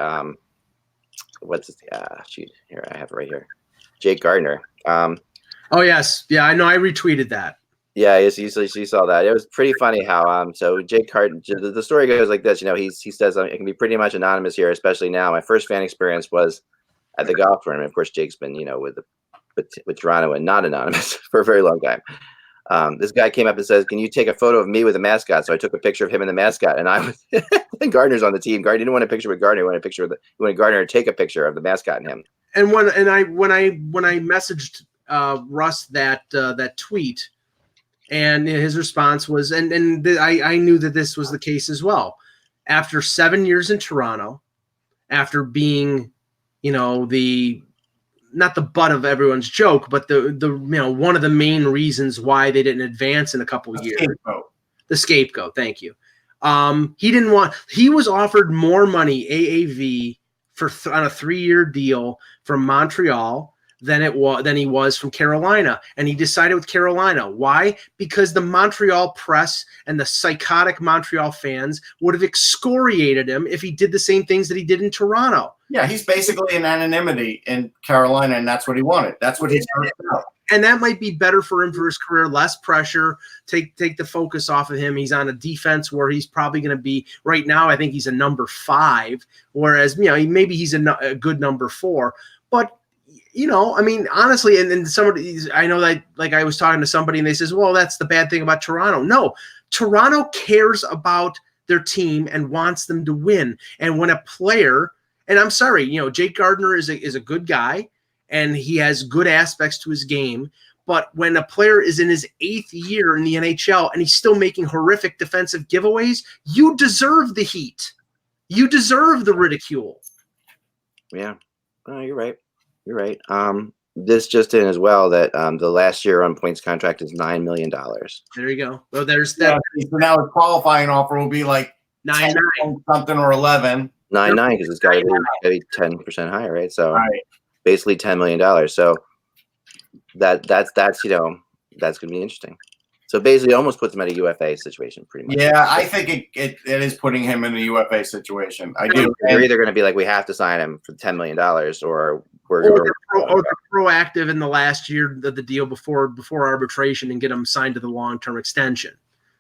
[SPEAKER 2] what's his shoot, here I have it right here, Jake Gardner.
[SPEAKER 1] Oh yes, yeah, I know. I retweeted that.
[SPEAKER 2] Yeah, you saw that. It was pretty funny how so Jake Gardner. The story goes like this. He says it can be pretty much anonymous here, especially now. My first fan experience was at the golf tournament. Of course, Jake's been with Toronto and not anonymous for a very long time. This guy came up and says, "Can you take a photo of me with the mascot?" So I took a picture of him and the mascot, and I was Gardner's on the team. Gardner didn't want a picture with Gardner. He wanted a picture he wanted Gardner to take a picture of the mascot and him.
[SPEAKER 1] And when I messaged Russ that tweet, and his response was, I knew that this was the case as well. After 7 years in Toronto, after being, not the butt of everyone's joke, but the one of the main reasons why they didn't advance in a couple of years. The scapegoat. Thank you. He was offered more money AAV on a 3-year deal from Montreal than he was from Carolina, and he decided with Carolina. Why? Because the Montreal press and the psychotic Montreal fans would have excoriated him if he did the same things that he did in Toronto.
[SPEAKER 3] Yeah, he's basically in anonymity in Carolina, and that's what he wanted. That's what he's about. And
[SPEAKER 1] that might be better for him for his career. Less pressure. Take the focus off of him. He's on a defense where he's probably going to be right now. I think he's a number 5, whereas maybe he's a good number 4, but. Honestly, and somebody, I know that, like, I was talking to somebody and they says, well, that's the bad thing about Toronto. No, Toronto cares about their team and wants them to win. And when a player, and I'm sorry, Jake Gardner is a good guy and he has good aspects to his game. But when a player is in his 8th year in the NHL and he's still making horrific defensive giveaways, you deserve the heat. You deserve the ridicule.
[SPEAKER 2] Yeah, you're right. You're right. This just in as well that the last year on points contract is $9 million.
[SPEAKER 1] There you go. Well, there's that.
[SPEAKER 3] So now his qualifying offer will be like
[SPEAKER 1] 9
[SPEAKER 3] something or 11.
[SPEAKER 2] 9 because it's got to be 10% higher, right? So basically $10 million. So that's that's going to be interesting. So basically, almost puts him at a UFA situation, pretty much.
[SPEAKER 3] Yeah, I think it is putting him in a UFA situation. I do.
[SPEAKER 2] They're either going to be like, we have to sign him for $10 million, or
[SPEAKER 1] they're proactive in the last year of the deal before arbitration and get him signed to the long-term extension.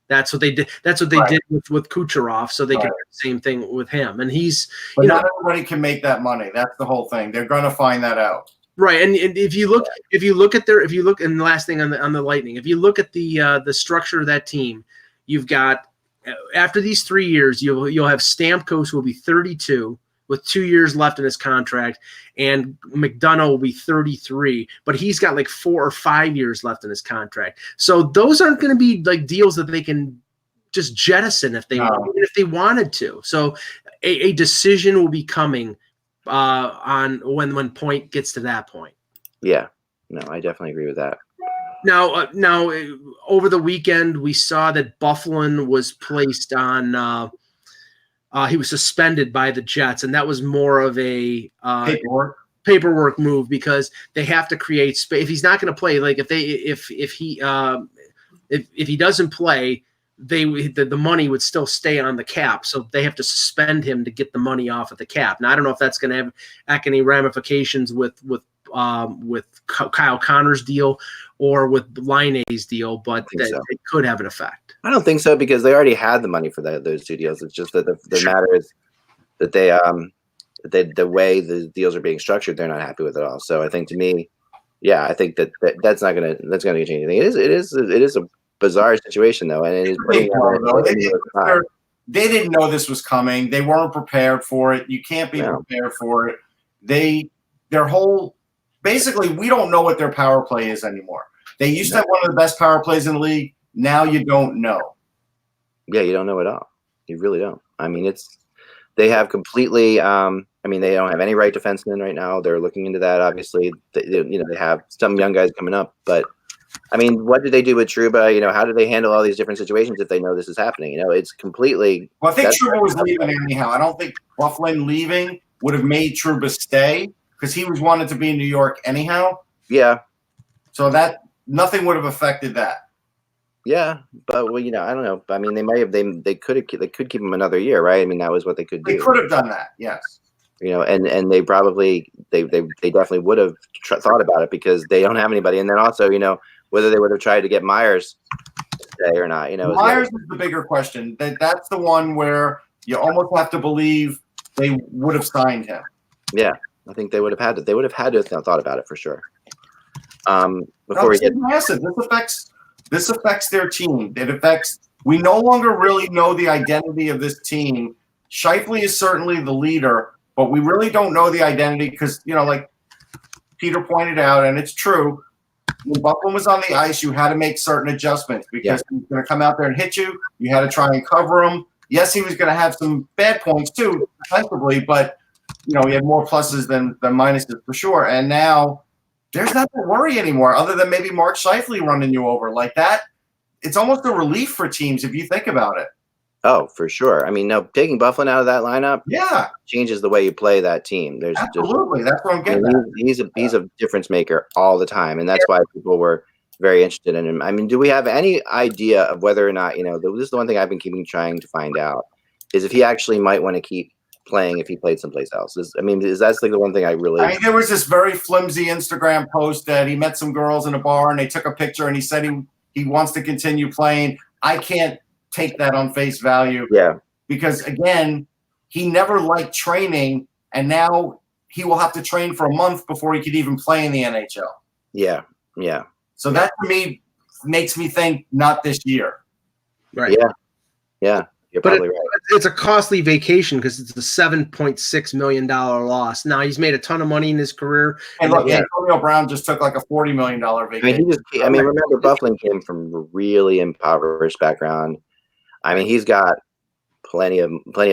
[SPEAKER 1] That's what they did. That's what they did with Kucherov, so they could do the same thing with him. And he's,
[SPEAKER 3] but not everybody can make that money. That's the whole thing. They're going to find that out.
[SPEAKER 1] Right, and if you look, and the last thing on the Lightning, if you look at the structure of that team, you've got, after these 3 years, you'll have Stamkos, who will be 32 with 2 years left in his contract, and McDonough will be 33, but he's got like 4 or 5 years left in his contract. So those aren't going to be like deals that they can just jettison if they wanted to. So a decision will be coming on when point gets to that point.
[SPEAKER 2] Yeah, no, I definitely agree with that.
[SPEAKER 1] Now, over the weekend, we saw that Byfuglien was placed on. He was suspended by the Jets, and that was more of a paperwork move because they have to create space. If he's not going to play, like if he doesn't play, the money would still stay on the cap, so they have to suspend him to get the money off of the cap. Now I don't know if that's going to have any ramifications with Kyle Connor's deal or with Laine's deal, but it could have an effect.
[SPEAKER 2] I don't think so because they already had the money for those 2 deals. It's just that the matter is that the way the deals are being structured, they're not happy with it all. So I think, to me, yeah, I think that's not going to change anything. It is a bizarre situation though, and it is
[SPEAKER 3] they didn't know this was coming. They weren't prepared for it. You can't be prepared for it. Their whole basically we don't know what their power play is anymore. They used to have one of the best power plays in the league. Now you don't know.
[SPEAKER 2] Yeah, you don't know at all. You really don't. I mean, they have completely. I mean, they don't have any right defensemen right now. They're looking into that. Obviously, they have some young guys coming up, but I mean, what did they do with Trouba? How do they handle all these different situations if they know this is happening? It's completely.
[SPEAKER 3] Well, I think Trouba was leaving anyhow. I don't think Bufflin leaving would have made Trouba stay because he was wanted to be in New York anyhow.
[SPEAKER 2] Yeah.
[SPEAKER 3] So that nothing would have affected that.
[SPEAKER 2] Yeah, but I don't know. I mean, they could keep him another year, right? I mean, that was what they could do.
[SPEAKER 3] They could have done that, yes.
[SPEAKER 2] And they probably they definitely would have thought about it because they don't have anybody. And then also, whether they would have tried to get Myers to stay or not.
[SPEAKER 3] Myers is the bigger question. That's the one where you almost have to believe they would have signed him.
[SPEAKER 2] Yeah, I think they would have had to. They would have had to have thought about it for sure.
[SPEAKER 3] This affects their team. We no longer really know the identity of this team. Scheifele is certainly the leader, but we really don't know the identity because, like Peter pointed out, and it's true, when Bufflin was on the ice, you had to make certain adjustments because he was going to come out there and hit you. You had to try and cover him. Yes, he was going to have some bad points too, defensively, but, he had more pluses than minuses for sure. And now there's not to worry anymore other than maybe Mark Scheifele running you over like that. It's almost a relief for teams if you think about it.
[SPEAKER 2] Oh, for sure. I mean, no, taking Bufflin out of that lineup, changes the way you play that team. There's
[SPEAKER 3] absolutely that's what I'm getting at.
[SPEAKER 2] He's a difference maker all the time, and that's why people were very interested in him. I mean, do we have any idea of whether or not this is the one thing I've been trying to find out is if he actually might want to keep playing if he played someplace else? Is that's like the one thing I mean,
[SPEAKER 3] there was this very flimsy Instagram post that he met some girls in a bar and they took a picture and he said he wants to continue playing. I can't take that on face value.
[SPEAKER 2] Yeah.
[SPEAKER 3] Because again, he never liked training and now he will have to train for a month before he could even play in the NHL.
[SPEAKER 2] Yeah. Yeah.
[SPEAKER 3] So that to me makes me think not this year.
[SPEAKER 1] Right.
[SPEAKER 2] Yeah. Yeah. You're probably right.
[SPEAKER 1] It's a costly vacation because it's a $7.6 million loss. Now he's made a ton of money in his career.
[SPEAKER 3] And look, Antonio Brown just took like a $40 million vacation.
[SPEAKER 2] Remember Bufflin came from a really impoverished background. I mean, he's got plenty of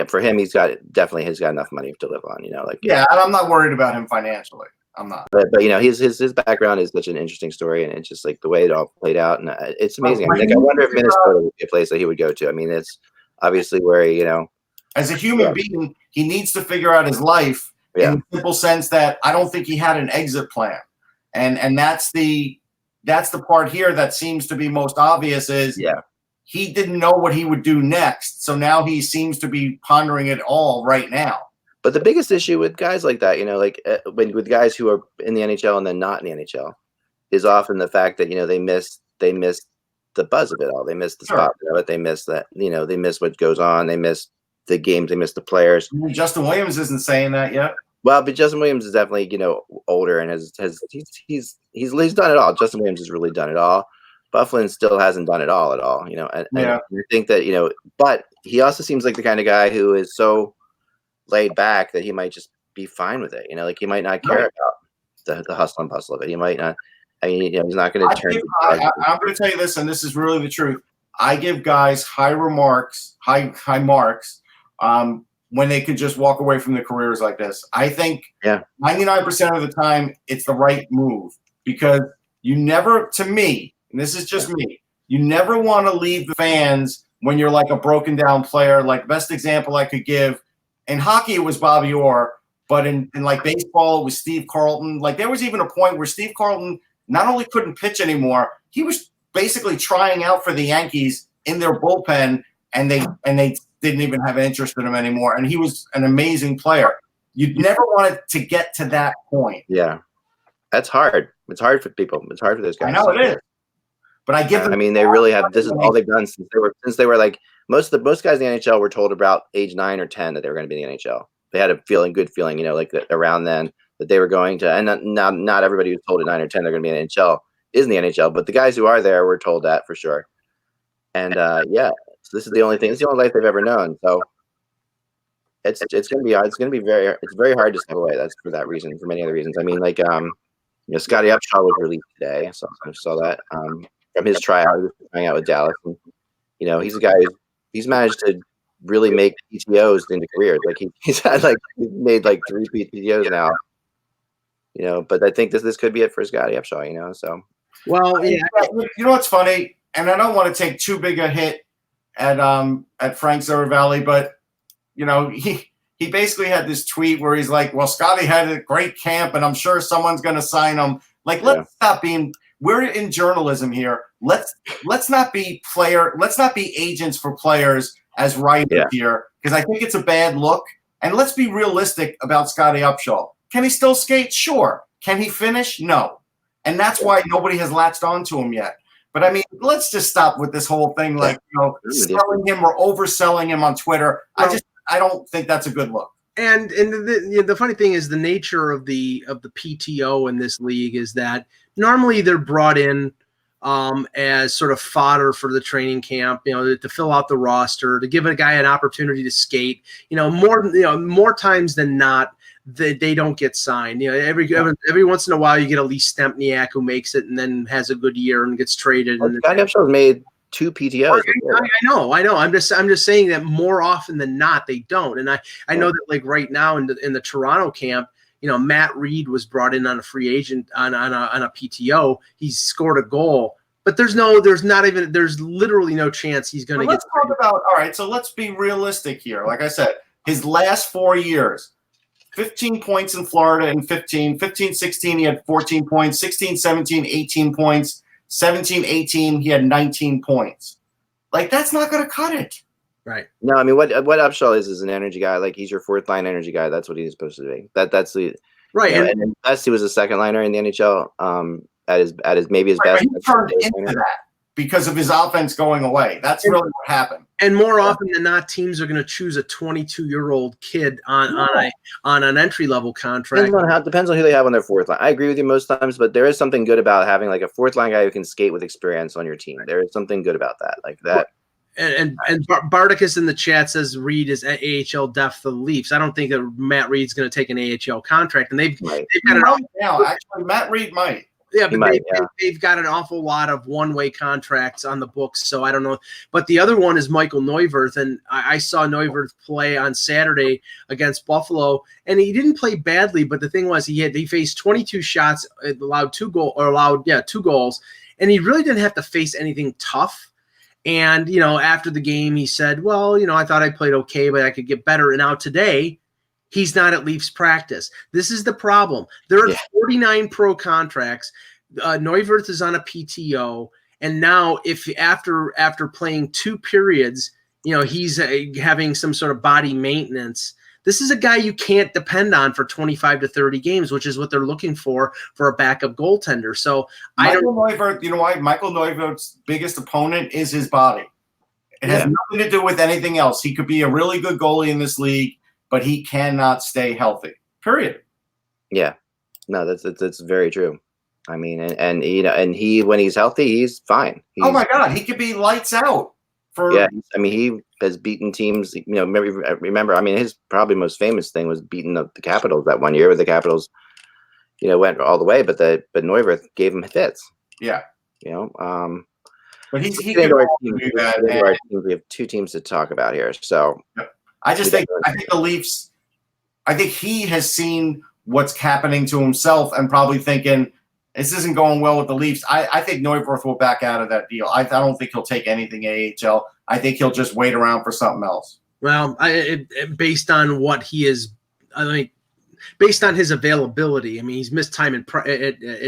[SPEAKER 2] for him. He's got enough money to live on.
[SPEAKER 3] And I'm not worried about him financially. I'm not.
[SPEAKER 2] But his background is such an interesting story, and it's just like the way it all played out, and it's amazing. I wonder if Minnesota would be a place that he would go to. I mean, it's obviously where
[SPEAKER 3] as a human being, he needs to figure out his life in the simple sense that I don't think he had an exit plan, and that's the part here that seems to be most obvious is he didn't know what he would do next, so now he seems to be pondering it all right now.
[SPEAKER 2] But the biggest issue with guys like that, with guys who are in the NHL and then not in the NHL, is often the fact that they miss the buzz of it all. They miss the spot of it. They miss that. They miss what goes on. They miss the games. They miss the players.
[SPEAKER 3] Justin Williams isn't saying that yet.
[SPEAKER 2] Well, but Justin Williams is definitely older and he's done it all. Justin Williams has really done it all. Bufflin still hasn't done it all at all. And I think that but he also seems like the kind of guy who is so laid back that he might just be fine with it. He might not care about the hustle and bustle of it. He might not. I mean, he's not going to turn.
[SPEAKER 3] I'm going to tell you this, and this is really the truth. I give guys high marks when they could just walk away from their careers like this. I think 99% of the time it's the right move because you never, to me, and this is just me, you never want to leave the fans when you're like a broken down player. Like best example I could give in hockey, it was Bobby Orr, but in like baseball, it was Steve Carlton. Like there was even a point where Steve Carlton not only couldn't pitch anymore, he was basically trying out for the Yankees in their bullpen, and they didn't even have interest in him anymore. And he was an amazing player. You'd never want it to get to that point.
[SPEAKER 2] Yeah, that's hard. It's hard for people. It's hard for those guys.
[SPEAKER 3] I know it is. But I give them.
[SPEAKER 2] I mean, they really have. This is all they've done since they were like most guys in the NHL were told about age 9 or 10 that they were going to be in the NHL. They had a good feeling, like around then. That they were going to, and not everybody who's told at 9 or 10 they're going to be in the NHL is in the NHL, but the guys who are there were told that for sure. And so this is the only thing. It's the only life they've ever known. So it's going to be very hard to step away. That's for that reason. For many other reasons. I mean, Scotty Upshaw was released today, so I saw that from his tryout. He was trying out with Dallas, and he's a guy he's managed to really make PTOs into careers. Like he's made like 3 PTOs now. But I think this could be it for Scotty Upshaw. So
[SPEAKER 1] well, yeah.
[SPEAKER 3] You know what's funny, and I don't want to take too big a hit at Frank Zaravelli, but he basically had this tweet where he's like, well, Scotty had a great camp, and I'm sure someone's going to sign him. Like, let's stop being. We're in journalism here. Let's not be agents for players as writers here, because I think it's a bad look. And let's be realistic about Scotty Upshaw. Can he still skate? Sure. Can he finish? No. And that's why nobody has latched onto him yet. But I mean, let's just stop with this whole thing, like selling him or overselling him on Twitter. I don't think that's a good look.
[SPEAKER 1] And the funny thing is, the nature of the PTO in this league is that normally they're brought in as sort of fodder for the training camp, to fill out the roster, to give a guy an opportunity to skate. More times than not, they don't get signed. Every once in a while you get a Lee Stempniak who makes it and then has a good year and gets traded.
[SPEAKER 2] Well, Scotty Upshaw's made 2 PTOs.
[SPEAKER 1] I know. I'm just saying that more often than not they don't. And I know that, like, right now in the Toronto camp, Matt Reed was brought in on a free agent on a PTO. He's scored a goal, but there's literally no chance he's going to get.
[SPEAKER 3] Let's talk about, all right, so let's be realistic here. Like I said, his last 4 years, 15 points in Florida in 15-16 he had 14 points, 16-17 18 points, 17-18 he had 19 points. Like, that's not going to cut it.
[SPEAKER 1] Right.
[SPEAKER 2] No, I mean, what Upshaw is an energy guy. Like, he's your 4th line energy guy. That's what he's supposed to be. That's the
[SPEAKER 1] right.
[SPEAKER 2] And then best, he was a 2nd liner in the NHL. At his maybe his best.
[SPEAKER 3] He turned into that because of his offense going away. That's really what happened.
[SPEAKER 1] And more often than not, teams are going to choose a 22-year-old kid on an entry-level contract.
[SPEAKER 2] Depends on who they have on their 4th line. I agree with you most times, but there is something good about having like a 4th line guy who can skate with experience on your team. There is something good about that, like that.
[SPEAKER 1] And Bardicus in the chat says Reed is at AHL depth for the Leafs. I don't think that Matt Reed's going to take an AHL contract, and they've got it
[SPEAKER 3] now. Actually, Matt Reed might.
[SPEAKER 1] Yeah, but they've got an awful lot of one-way contracts on the books, so I don't know. But the other one is Michael Neuwirth, and I saw Neuwirth play on Saturday against Buffalo, and he didn't play badly. But the thing was, he faced 22 shots, allowed 2 goals, and he really didn't have to face anything tough. And after the game, he said, "Well, I thought I played okay, but I could get better." And now today, he's not at Leafs practice. This is the problem. There are 49 pro contracts. Neuwirth is on a PTO, and now if after playing 2 periods, he's having some sort of body maintenance. This is a guy you can't depend on for 25 to 30 games, which is what they're looking for a backup goaltender. So
[SPEAKER 3] Neuwirth, you know why? Michael Neuwirth's biggest opponent is his body. It has nothing to do with anything else. He could be a really good goalie in this league, but he cannot stay healthy. Period.
[SPEAKER 2] Yeah, no, that's very true. I mean, and he when he's healthy, he's fine.
[SPEAKER 3] Oh my God, he could be lights out.
[SPEAKER 2] I mean, he has beaten teams. Remember, I mean, his probably most famous thing was beating the Capitals that one year, where the Capitals, went all the way, but Neuwirth gave him fits.
[SPEAKER 3] Yeah,
[SPEAKER 2] but he can do that. We have 2 teams to talk about here, so.
[SPEAKER 3] I think the Leafs. I think he has seen what's happening to himself and probably thinking this isn't going well with the Leafs. I think Neuwirth will back out of that deal. I don't think he'll take anything AHL. I think he'll just wait around for something else.
[SPEAKER 1] Well, based on what he is, based on his availability. I mean, he's missed time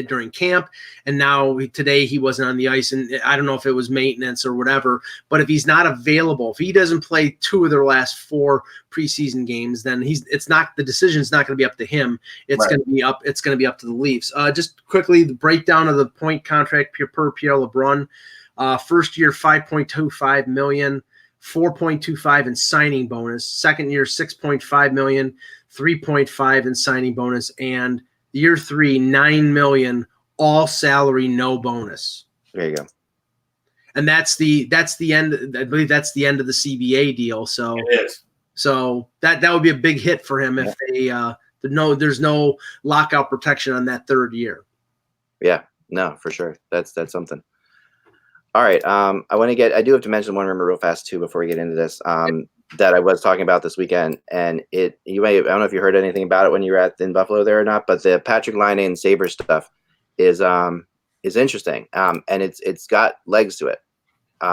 [SPEAKER 1] during camp, and now today he wasn't on the ice, and I don't know if it was maintenance or whatever. But if he's not available, if he doesn't play 2 of their last 4 preseason games, then the decision's not going to be up to him. It's going to be up. It's going to be up to the Leafs. Just quickly, the breakdown of the point contract per Pierre LeBrun. First year, $5.25 million. 4.25 in signing bonus. Second year, 6.5 million, 3.5 in signing bonus, and year 3, 9 million, all salary, no bonus.
[SPEAKER 2] There you go.
[SPEAKER 1] And that's the end. I believe that's the end of the CBA deal. So
[SPEAKER 3] it is.
[SPEAKER 1] So that would be a big hit for him if there's no lockout protection on that 3rd year.
[SPEAKER 2] Yeah, no, for sure. That's something. All right. I do have to mention one rumor real fast too before we get into this. That I was talking about this weekend, and I don't know if you heard anything about it when you were in Buffalo there or not, but the Patrick Laine and Sabres stuff is interesting. And it's got legs to it.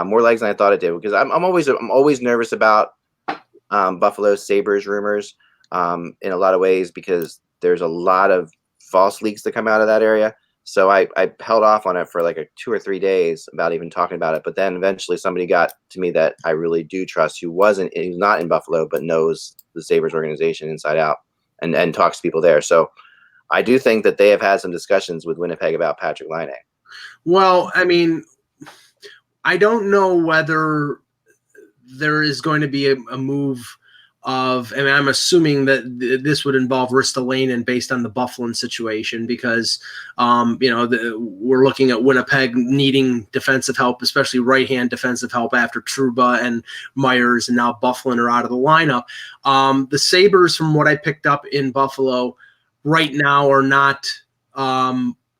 [SPEAKER 2] More legs than I thought it did, because I'm always nervous about Buffalo Sabres rumors in a lot of ways, because there's a lot of false leaks that come out of that area. So I held off on it for like 2 or 3 days about even talking about it. But then eventually somebody got to me that I really do trust, who's not in Buffalo, but knows the Sabres organization inside out and talks to people there. So I do think that they have had some discussions with Winnipeg about Patrick Laine.
[SPEAKER 1] Well, I mean, I don't know whether there is going to be a move of, and I'm assuming that this would involve Ristolainen based on the Buffalo situation, because we're looking at Winnipeg needing defensive help, especially right-hand defensive help after Trouba and Myers, and now Buffalo are out of the lineup. The Sabres, from what I picked up in Buffalo right now, are not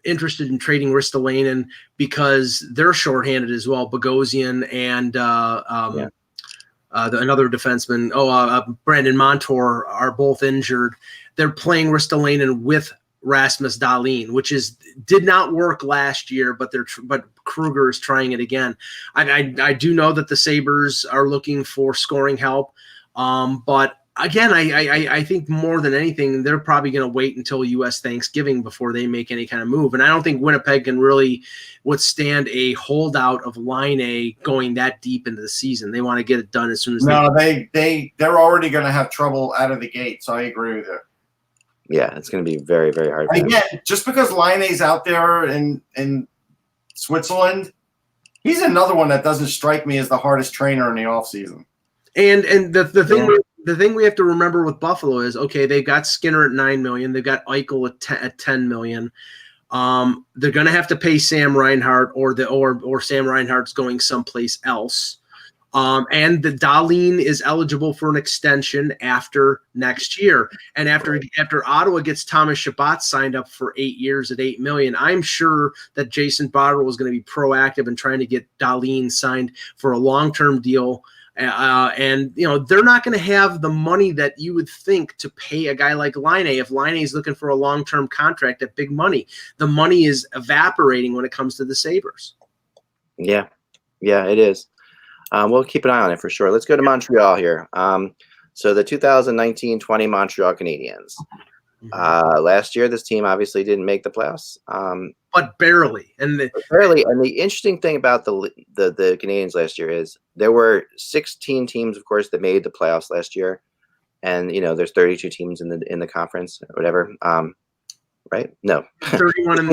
[SPEAKER 1] interested in trading Ristolainen because they're shorthanded as well. Bogosian and another defenseman, Brandon Montour, are both injured. They're playing Ristolainen with Rasmus Dahlin, which did not work last year, but Kruger is trying it again. I do know that the Sabres are looking for scoring help, but again, I think more than anything, they're probably going to wait until U.S. Thanksgiving before they make any kind of move. And I don't think Winnipeg can really withstand a holdout of Laine going that deep into the season. They want to get it done as soon as
[SPEAKER 3] they're already going to have trouble out of the gate. So I agree with you.
[SPEAKER 2] Yeah, it's going to be very, very hard.
[SPEAKER 3] And again, just because Laine's out there in Switzerland, he's another one that doesn't strike me as the hardest trainer in the offseason.
[SPEAKER 1] And the thing. Yeah. The thing we have to remember with Buffalo is, okay, they've got Skinner at $9 million. They've got Eichel at $10 million. They're going to have to pay Sam Reinhart, or Sam Reinhart's going someplace else. And the Dahlin is eligible for an extension after next year. And after Ottawa gets Thomas Chabot signed up for 8 years at $8 million, I'm sure that Jason Botterill is going to be proactive in trying to get Dahlin signed for a long-term deal. And they're not going to have the money that you would think to pay a guy like Laine. If Laine is looking for a long-term contract at big money, the money is evaporating when it comes to the Sabres.
[SPEAKER 2] Yeah, it is. We'll keep an eye on it for sure. Let's go to Montreal here. So the 2019-20 Montreal Canadiens. Last year, this team obviously didn't make the playoffs,
[SPEAKER 1] but barely. And
[SPEAKER 2] the interesting thing about the Canadiens last year is there were 16 teams, of course, that made the playoffs last year, and there's 32 teams in the conference or whatever. Right? No, 31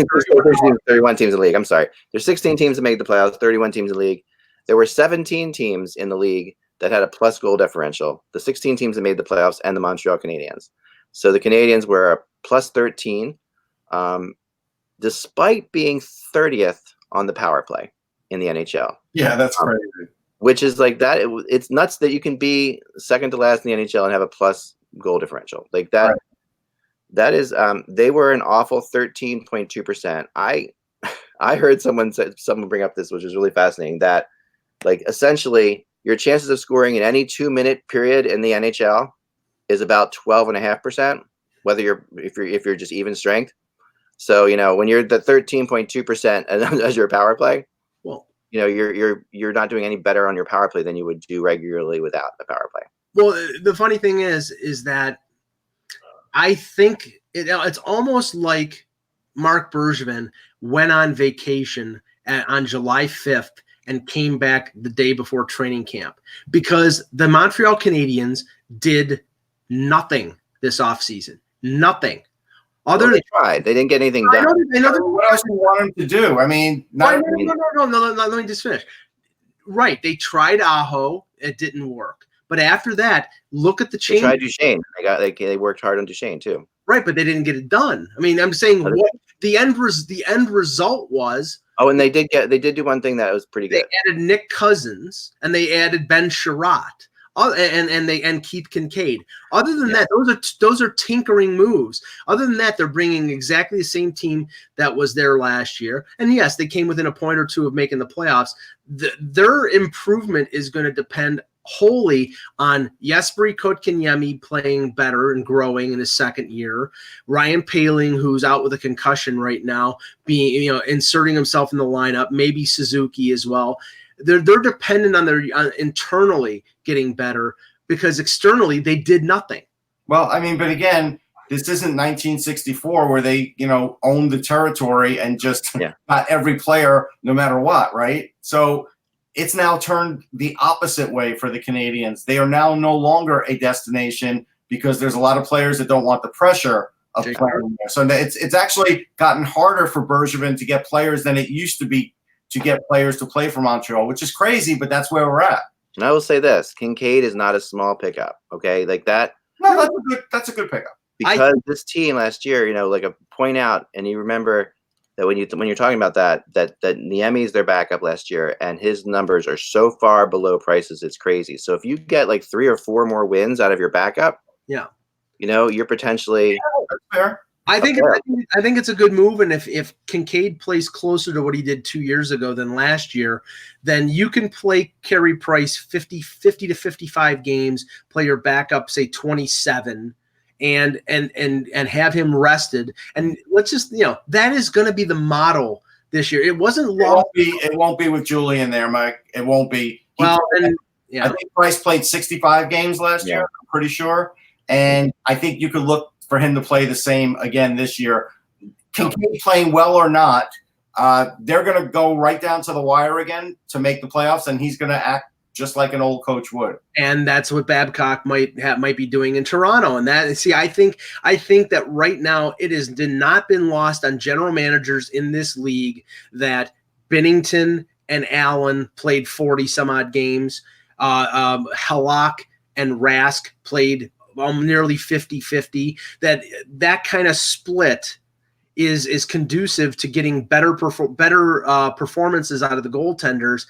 [SPEAKER 2] teams in the league. I'm sorry. There's 16 teams that made the playoffs, 31 teams in the league. There were 17 teams in the league that had a plus goal differential. The 16 teams that made the playoffs and the Montreal Canadiens. So the Canadiens were a plus 13, despite being 30th on the power play in the NHL.
[SPEAKER 3] Yeah, that's crazy.
[SPEAKER 2] Which is like that. It's nuts that you can be second to last in the NHL and have a plus goal differential like that. Right. That is, they were an awful 13.2%. I heard someone bring up this, which is really fascinating, that like essentially your chances of scoring in any 2-minute period in the NHL is about 12.5%, if you're just even strength. So when you're the 13.2% as your power play, well, you're not doing any better on your power play than you would do regularly without a power play.
[SPEAKER 1] Well, the funny thing is that I think it's almost like Marc Bergevin went on vacation on July 5th and came back the day before training camp, because the Montreal Canadiens did nothing this offseason. Nothing.
[SPEAKER 2] They tried. They didn't get anything done.
[SPEAKER 3] What else do you want them to do? I mean,
[SPEAKER 1] no. Let me just finish. Right. They tried Aho. It didn't work. But after that, look at the change.
[SPEAKER 2] They tried Duchesne. They worked hard on Duchesne too.
[SPEAKER 1] Right, but they didn't get it done. I mean, I'm saying what the end result was.
[SPEAKER 2] Oh, and they did do one thing that was pretty good.
[SPEAKER 1] They added Nick Cousins and they added Ben Sherratt. and Keith Kincaid. Other than that, those are tinkering moves. Other than that, they're bringing exactly the same team that was there last year. And yes, they came within a point or two of making the playoffs. Their improvement is going to depend wholly on Jesperi Kotkaniemi playing better and growing in his second year. Ryan Poehling, who's out with a concussion right now, inserting himself in the lineup. Maybe Suzuki as well. They're dependent on their internally getting better, because externally they did nothing.
[SPEAKER 3] Well, I mean, but again, this isn't 1964 where they, owned the territory and just got every player no matter what, right? So it's now turned the opposite way for the Canadians. They are now no longer a destination because there's a lot of players that don't want the pressure of playing there. So it's actually gotten harder for Bergevin to get players than it used to be to get players to play for Montreal, which is crazy, but that's where we're at.
[SPEAKER 2] And I will say this: Kincaid is not a small pickup. Okay, like that.
[SPEAKER 3] No, that's a good pickup.
[SPEAKER 2] Because this team last year, like a point out, and you remember that when you're talking about that Niemi is their backup last year, and his numbers are so far below Price's, it's crazy. So if you get like 3 or 4 more wins out of your backup, you're potentially.
[SPEAKER 3] That's fair.
[SPEAKER 1] I think it's a good move, and if Kincaid plays closer to what he did 2 years ago than last year, then you can play Carey Price 50 to 55 games, play your backup say 27, and have him rested. And let's just that is going to be the model this year. It wasn't long.
[SPEAKER 3] It won't be with Julian there, Mike. It won't be. I think Price played 65 games last year. I'm pretty sure, and I think you could look for him to play the same again this year. Kincaid playing well or not, they're going to go right down to the wire again to make the playoffs, and he's going to act just like an old coach would. And
[SPEAKER 1] that's what Babcock might be doing in Toronto. And I think that right now it has not been lost on general managers in this league that Binnington and Allen played 40 some odd games. Halak and Rask played nearly 50-50, that kind of split is conducive to getting better performances out of the goaltenders.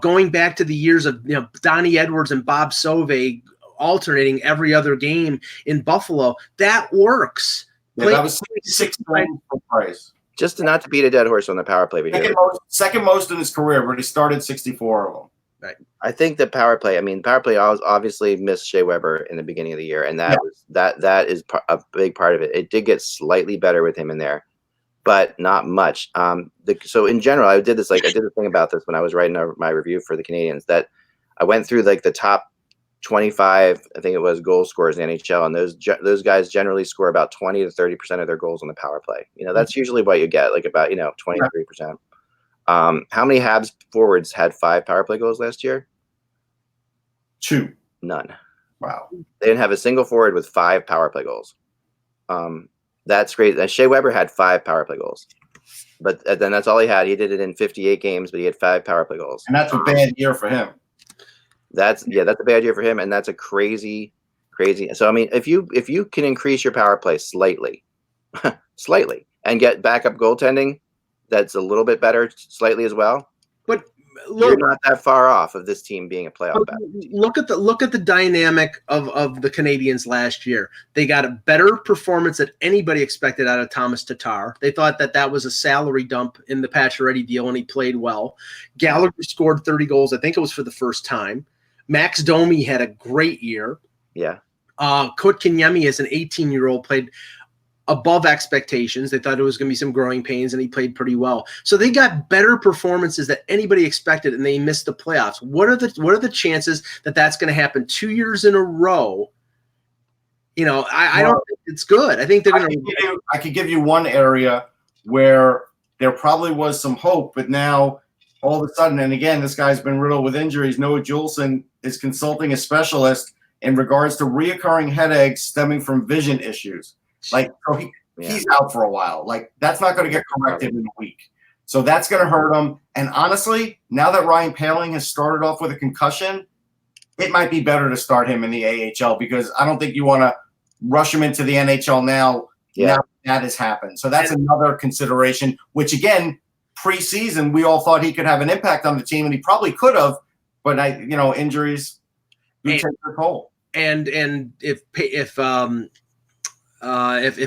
[SPEAKER 1] Going back to the years of Donnie Edwards and Bob Sauvé alternating every other game in Buffalo, that works.
[SPEAKER 3] Yeah, that was 6 games for Price.
[SPEAKER 2] Just not to beat a dead horse on the power play.
[SPEAKER 3] Second most in his career, but he started 64 of them.
[SPEAKER 2] Right. I think the power play obviously missed Shea Weber in the beginning of the year, and that is a big part of it. It did get slightly better with him in there, but not much. So in general, I did this thing about this when I was writing my review for the Canadians, that I went through like the top 25, I think it was, goal scorers in the NHL, and those guys generally score about 20 to 30% of their goals on the power play. That's usually what you get, like about 23%. How many Habs forwards had 5 power play goals last year?
[SPEAKER 3] 2.
[SPEAKER 2] None.
[SPEAKER 3] Wow.
[SPEAKER 2] They didn't have a single forward with 5 power play goals. That's great. Shea Weber had 5 power play goals, but then that's all he had. He did it in 58 games, but he had 5 power play goals.
[SPEAKER 3] And that's a bad year for him.
[SPEAKER 2] That's a bad year for him, and that's a crazy. So I mean, if you can increase your power play slightly, and get backup goaltending that's a little bit better slightly as well.
[SPEAKER 1] But
[SPEAKER 2] you're not that far off of this team being a playoff battle.
[SPEAKER 1] Look at the dynamic of the Canadians last year. They got a better performance than anybody expected out of Thomas Tatar. They thought that was a salary dump in the Pacioretty deal, and he played well. Gallagher scored 30 goals. I think it was for the first time. Max Domi had a great year.
[SPEAKER 2] Yeah.
[SPEAKER 1] Kotkaniemi, as an 18-year-old, played above expectations. They thought it was going to be some growing pains, and he played pretty well. So they got better performances than anybody expected, and they missed the playoffs. What are the chances that that's going to happen 2 years in a row? I don't think it's good. I think they're going to.
[SPEAKER 3] I could give you one area where there probably was some hope, but now all of a sudden, and again, this guy's been riddled with injuries. Noah Juleson is consulting a specialist in regards to reoccurring headaches stemming from vision issues. Like, so he's out for a while. Like, that's not going to get corrected in a week. So that's going to hurt him. And honestly, now that Ryan Poehling has started off with a concussion, it might be better to start him in the AHL, because I don't think you want to rush him into the NHL now. Yeah. Now that has happened. So that's another consideration, which again, preseason, we all thought he could have an impact on the team, and he probably could have, but injuries. who takes the toll.
[SPEAKER 1] And if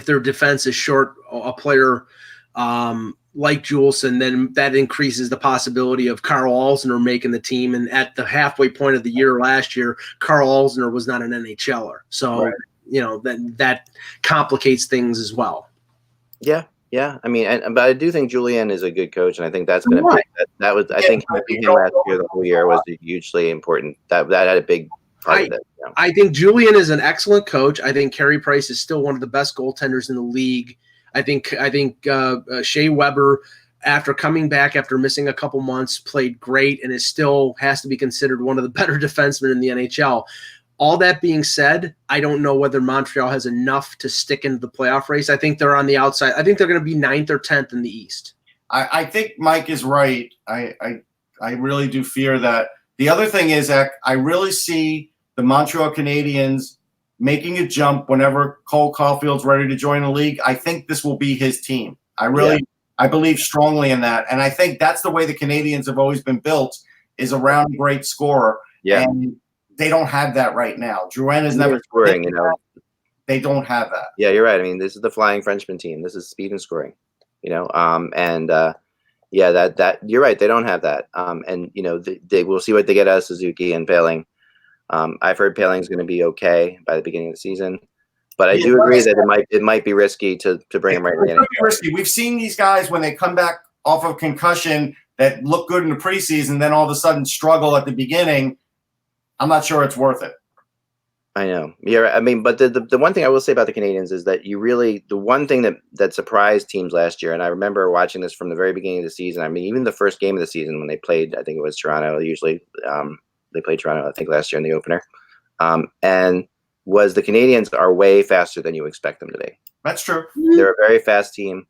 [SPEAKER 1] their defense is short a player like Juleson, then that increases the possibility of Carl Alzner making the team. And at the halfway point of the year last year, Carl Alzner was not an NHLer. So,
[SPEAKER 2] Right.
[SPEAKER 1] that complicates things as well.
[SPEAKER 2] Yeah. Yeah. I mean, but I do think Julian is a good coach. And I think that's going to be, I think having him last year, the whole year was hugely important. That had a big part of it. Yeah.
[SPEAKER 1] I think Julian is an excellent coach. I think Carey Price is still one of the best goaltenders in the league. I think Shea Weber, after coming back after missing a couple months, played great and still has to be considered one of the better defensemen in the NHL. All that being said, I don't know whether Montreal has enough to stick into the playoff race. I think they're on the outside. I think they're going to be 9th or 10th in the East.
[SPEAKER 3] I think Mike is right. I really do fear that. The other thing is that I really see the Montreal Canadiens making a jump whenever Cole Caulfield's ready to join the league. I think this will be his team. I believe strongly in that. And I think that's the way the Canadiens have always been built, is around a great scorer.
[SPEAKER 2] Yeah.
[SPEAKER 3] And they don't have that right now. Drouin is never
[SPEAKER 2] scoring,
[SPEAKER 3] They don't have that.
[SPEAKER 2] Yeah, you're right. I mean, this is the Flying Frenchman team. This is speed and scoring, that you're right. They don't have that. They will see what they get out of Suzuki and Paling. I've heard Paling's going to be okay by the beginning of the season, but I do agree that it might be risky to bring him right in.
[SPEAKER 3] It be risky. We've seen these guys when they come back off of concussion that look good in the preseason, then all of a sudden struggle at the beginning. I'm not sure it's worth it.
[SPEAKER 2] I know. Yeah, I mean, but the one thing I will say about the Canadiens is that the one thing that surprised teams last year, and I remember watching this from the very beginning of the season. I mean, even the first game of the season when they played, I think it was Toronto. Usually, they played Toronto, I think, last year in the opener. And was the Canadiens are way faster than you expect them to be.
[SPEAKER 3] That's true.
[SPEAKER 2] They're a very fast team.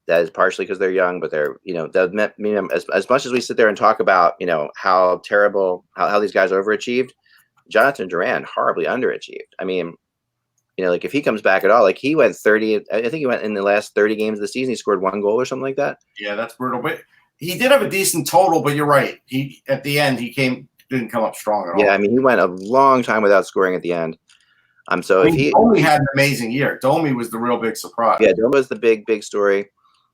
[SPEAKER 2] That is partially because they're young, but they're, as much as we sit there and talk about, how terrible, how these guys overachieved, Jonathan Drouin horribly underachieved. I mean, if he comes back at all, he went 30, I think he went in the last 30 games of the season, he scored 1 goal or something like that.
[SPEAKER 3] Yeah, that's brutal. But he did have a decent total, but you're right. At the end, didn't come up strong at all.
[SPEAKER 2] Yeah, I mean, he went a long time without scoring at the end.
[SPEAKER 3] Domi had an amazing year. Domi was the real big surprise.
[SPEAKER 2] Yeah, Domi was the big story.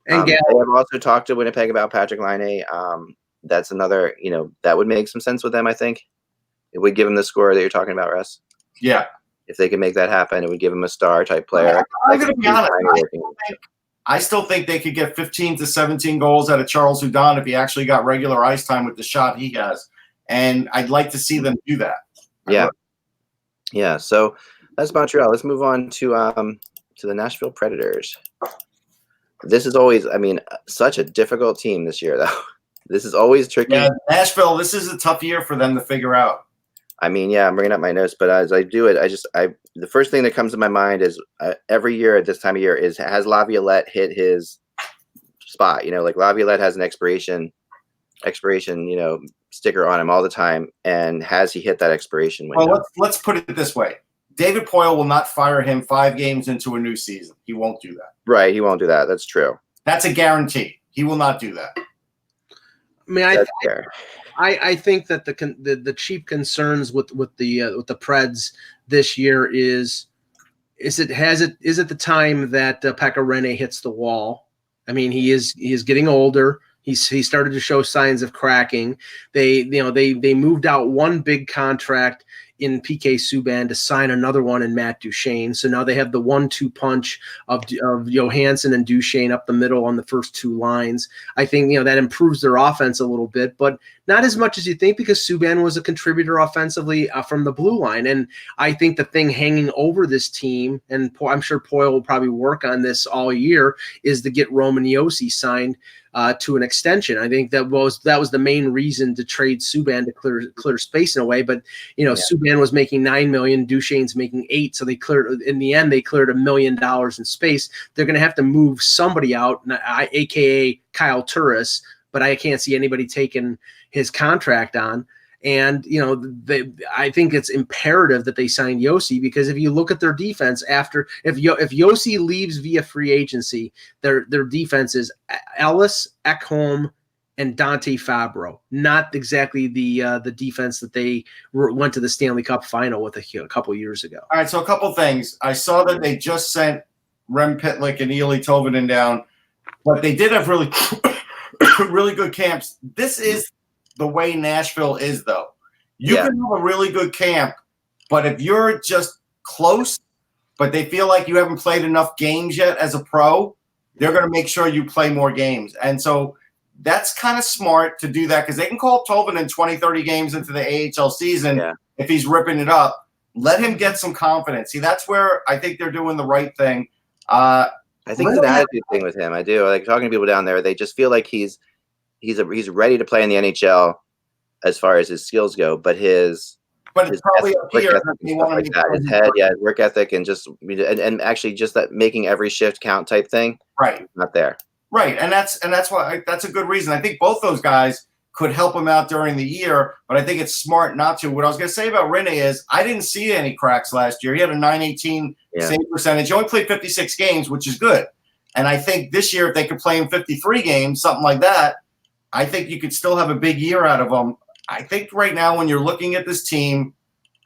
[SPEAKER 1] And
[SPEAKER 2] they have also talked to Winnipeg about Patrick Laine. That's another, that would make some sense with them, I think. It would give him the score that you're talking about, Russ.
[SPEAKER 3] Yeah.
[SPEAKER 2] If they can make that happen, it would give him a star-type player.
[SPEAKER 3] I'm going to be honest. I still think they could get 15 to 17 goals out of Charles Hudon if he actually got regular ice time with the shot he has. And I'd like to see them do that.
[SPEAKER 2] Yeah. Yeah, so that's Montreal. Let's move on to the Nashville Predators. This is always, such a difficult team this year, though. This is always tricky.
[SPEAKER 3] Yeah, Nashville, this is a tough year for them to figure out.
[SPEAKER 2] I'm bringing up my notes, but as I do it, the first thing that comes to my mind is every year at this time of year has Laviolette hit his spot? Laviolette has an expiration, sticker on him all the time, and has he hit that expiration window?
[SPEAKER 3] Well, let's put it this way. David Poile will not fire him 5 games into a new season. He won't do that.
[SPEAKER 2] Right, he won't do that. That's true.
[SPEAKER 3] That's a guarantee. He will not do that.
[SPEAKER 1] I think that the chief concerns with the Preds this year is it the time that Pekka Rinne hits the wall? I mean, he is getting older. He started to show signs of cracking. They moved out one big contract in PK Subban to sign another one in Matt Duchene. So now they have the 1-2 punch of Johansson and Duchene up the middle on the first 2 lines. I think that improves their offense a little bit, but not as much as you think, because Subban was a contributor offensively from the blue line. And I think the thing hanging over this team, and I'm sure Poile will probably work on this all year, is to get Roman Josi signed to an extension. I think that was the main reason to trade Subban, to clear space in a way. But Subban was making $9 million, Duchene's making $8 million, so they cleared $1 million in space. They're going to have to move somebody out, aka Kyle Turris, but I can't see anybody taking his contract on. And I think it's imperative that they sign Josi, because if you look at their defense if Josi leaves via free agency, their defense is Ellis, Ekholm, and Dante Fabro, not exactly the defense that they went to the Stanley Cup final with a couple years ago.
[SPEAKER 3] All right, so a couple things. I saw that they just sent Rem Pitlick and Eli Tolvanen down, but they did have really, really good camps. This is the way Nashville is, though. You can have a really good camp, but if you're just close, but they feel like you haven't played enough games yet as a pro, they're going to make sure you play more games. And so that's kind of smart to do that because they can call Tolvanen 20, 30 games into the AHL season if he's ripping it up. Let him get some confidence. See, that's where I think they're doing the right thing.
[SPEAKER 2] I think it's an attitude thing with him. I do. Like talking to people down there, they just feel like he's ready to play in the NHL as far as his skills go, but his
[SPEAKER 3] probably up here.
[SPEAKER 2] His head, his work ethic, and just and actually just that making every shift count type thing.
[SPEAKER 3] Right.
[SPEAKER 2] Not there.
[SPEAKER 3] Right, and that's why that's a good reason. I think both those guys could help him out during the year, but I think it's smart not to. What I was going to say about Rene is I didn't see any cracks last year. He had a .918 save percentage. He only played 56 games, which is good. And I think this year, if they could play him 53 games, something like that, I think you could still have a big year out of him. I think right now when you're looking at this team,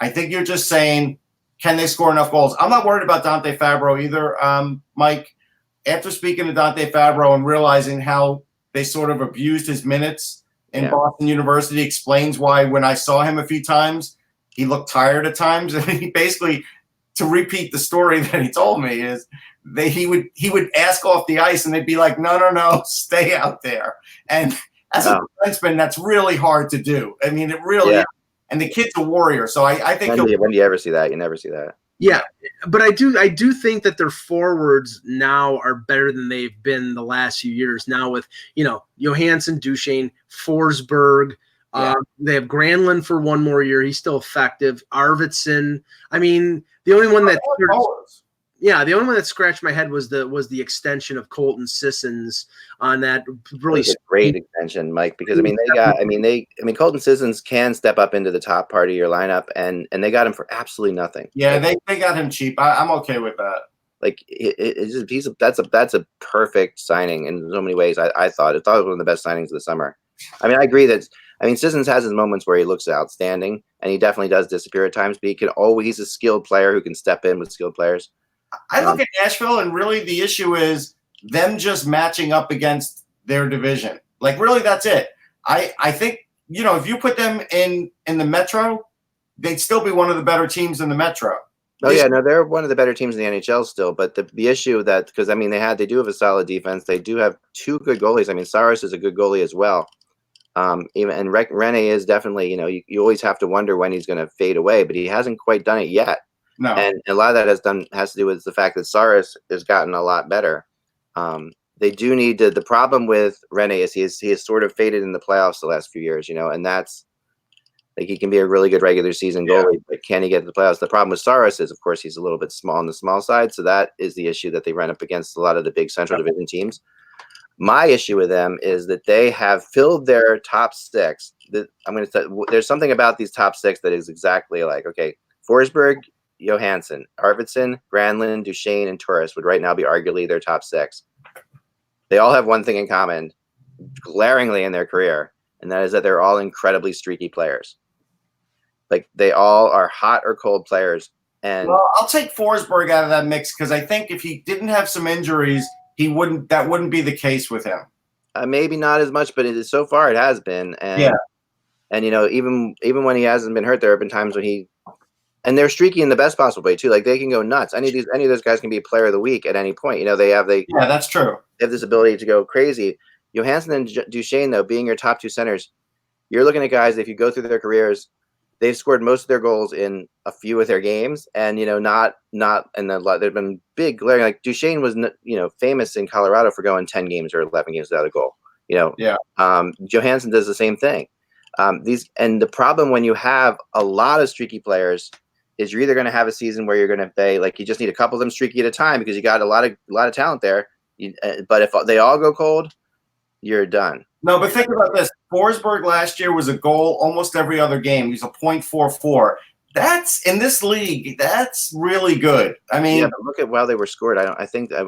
[SPEAKER 3] I think you're just saying, can they score enough goals? I'm not worried about Dante Fabro either, Mike. After speaking to Dante Fabro and realizing how they sort of abused his minutes in Boston University explains why when I saw him a few times, he looked tired at times. And he basically, to repeat the story that he told me, is he would ask off the ice and they'd be like, no, stay out there. And as a defenseman, that's really hard to do. I mean, it really is. And the kid's a warrior. So I think
[SPEAKER 2] when do you ever see that? You never see that.
[SPEAKER 1] Yeah, but I do think that their forwards now are better than they've been the last few years. Now with Johansson, Duchesne, Forsberg, they have Granlund for one more year. He's still effective. Arvidsson. I mean, the only one that scratched my head was the extension of Colton Sissons on that really
[SPEAKER 2] great extension, Mike. Because Colton Sissons can step up into the top part of your lineup, and they got him for absolutely nothing.
[SPEAKER 3] Yeah, they got him cheap. I'm okay with that.
[SPEAKER 2] Like that's a perfect signing in so many ways. I thought it was one of the best signings of the summer. I mean, I agree that. I mean, Sissons has his moments where he looks outstanding, and he definitely does disappear at times. But he's a skilled player who can step in with skilled players.
[SPEAKER 3] I look at Nashville, and really the issue is them just matching up against their division. Like, really, that's it. I think, if you put them in the Metro, they'd still be one of the better teams in the Metro.
[SPEAKER 2] They're one of the better teams in the NHL still. But the issue because they do have a solid defense. They do have two good goalies. I mean, Saros is a good goalie as well. Rene is definitely, you always have to wonder when he's going to fade away, but he hasn't quite done it yet.
[SPEAKER 3] No.
[SPEAKER 2] And a lot of that has to do with the fact that Saros has gotten a lot better. They do need to. The problem with Rene is he has sort of faded in the playoffs the last few years, and that's like he can be a really good regular season goalie, but can he get to the playoffs? The problem with Saros is, of course, he's a little bit small on the small side, so that is the issue that they run up against a lot of the big Central Division teams. My issue with them is that they have filled their top six. There's something about these top six that is exactly like, okay, Forsberg, Johansson, Arvidsson, Granlund, Duchesne, and Turris would right now be arguably their top six. They all have one thing in common, glaringly in their career, and that is that they're all incredibly streaky players. Like, they all are hot or cold players. And
[SPEAKER 3] I'll take Forsberg out of that mix because I think if he didn't have some injuries, that wouldn't be the case with him.
[SPEAKER 2] Maybe not as much, but so far it has been. And even when he hasn't been hurt, there have been times when and they're streaky in the best possible way too. Like, they can go nuts. Any of those guys can be player of the week at any point.
[SPEAKER 3] That's true.
[SPEAKER 2] They have this ability to go crazy. Johansson and Duchesne, though, being your top two centers, you're looking at guys. If you go through their careers, they've scored most of their goals in a few of their games, and there've been big glaring. Like, Duchesne was famous in Colorado for going 10 games or 11 games without a goal. Johansson does the same thing. And the problem when you have a lot of streaky players is you're either going to have a season where you're going to play like you just need a couple of them streaky at a time because you got a lot of talent there. But if they all go cold, you're done.
[SPEAKER 3] No, but think about this. Forsberg last year was a goal almost every other game. He's a .44. That's in this league. That's really good. I mean,
[SPEAKER 2] yeah, but look at while they were scored. I think I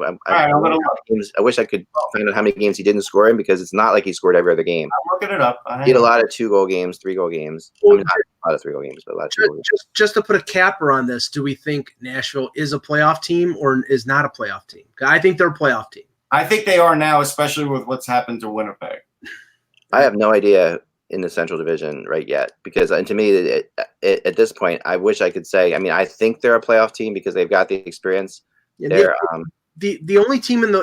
[SPEAKER 3] games,
[SPEAKER 2] I wish I could find out how many games he didn't score in, because it's not like he scored every other game.
[SPEAKER 3] I'm looking it up.
[SPEAKER 2] He had a lot of 2-goal games, 3-goal games.
[SPEAKER 1] Well,
[SPEAKER 2] I mean, not a lot of 3-goal games, but a lot of 2-goal games.
[SPEAKER 1] Just to put a capper on this, do we think Nashville is a playoff team or is not a playoff team? I think they're a playoff team.
[SPEAKER 3] I think they are now, especially with what's happened to Winnipeg.
[SPEAKER 2] I have no idea in the Central Division right yet, because to me, at this point, I wish I could say. I mean, I think they're a playoff team because they've got the experience.
[SPEAKER 1] Yeah, the only team in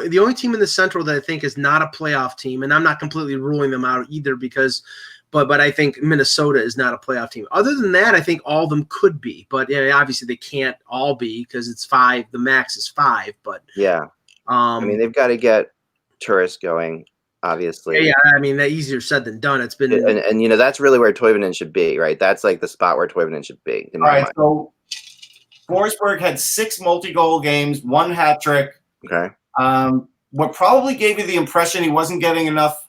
[SPEAKER 1] the Central that I think is not a playoff team, and I'm not completely ruling them out either, because, but I think Minnesota is not a playoff team. Other than that, I think all of them could be, but yeah, obviously they can't all be because it's 5. The max is 5, but
[SPEAKER 2] yeah, I mean, they've got to get tourists going. Obviously,
[SPEAKER 1] yeah. I mean, that easier said than done. It's been
[SPEAKER 2] and you know, that's really where Toivonen should be, right? That's like the spot where Toivonen should be.
[SPEAKER 3] All right, so Forsberg had 6 multi-goal games, 1 hat trick.
[SPEAKER 2] Okay.
[SPEAKER 3] What probably gave you the impression he wasn't getting enough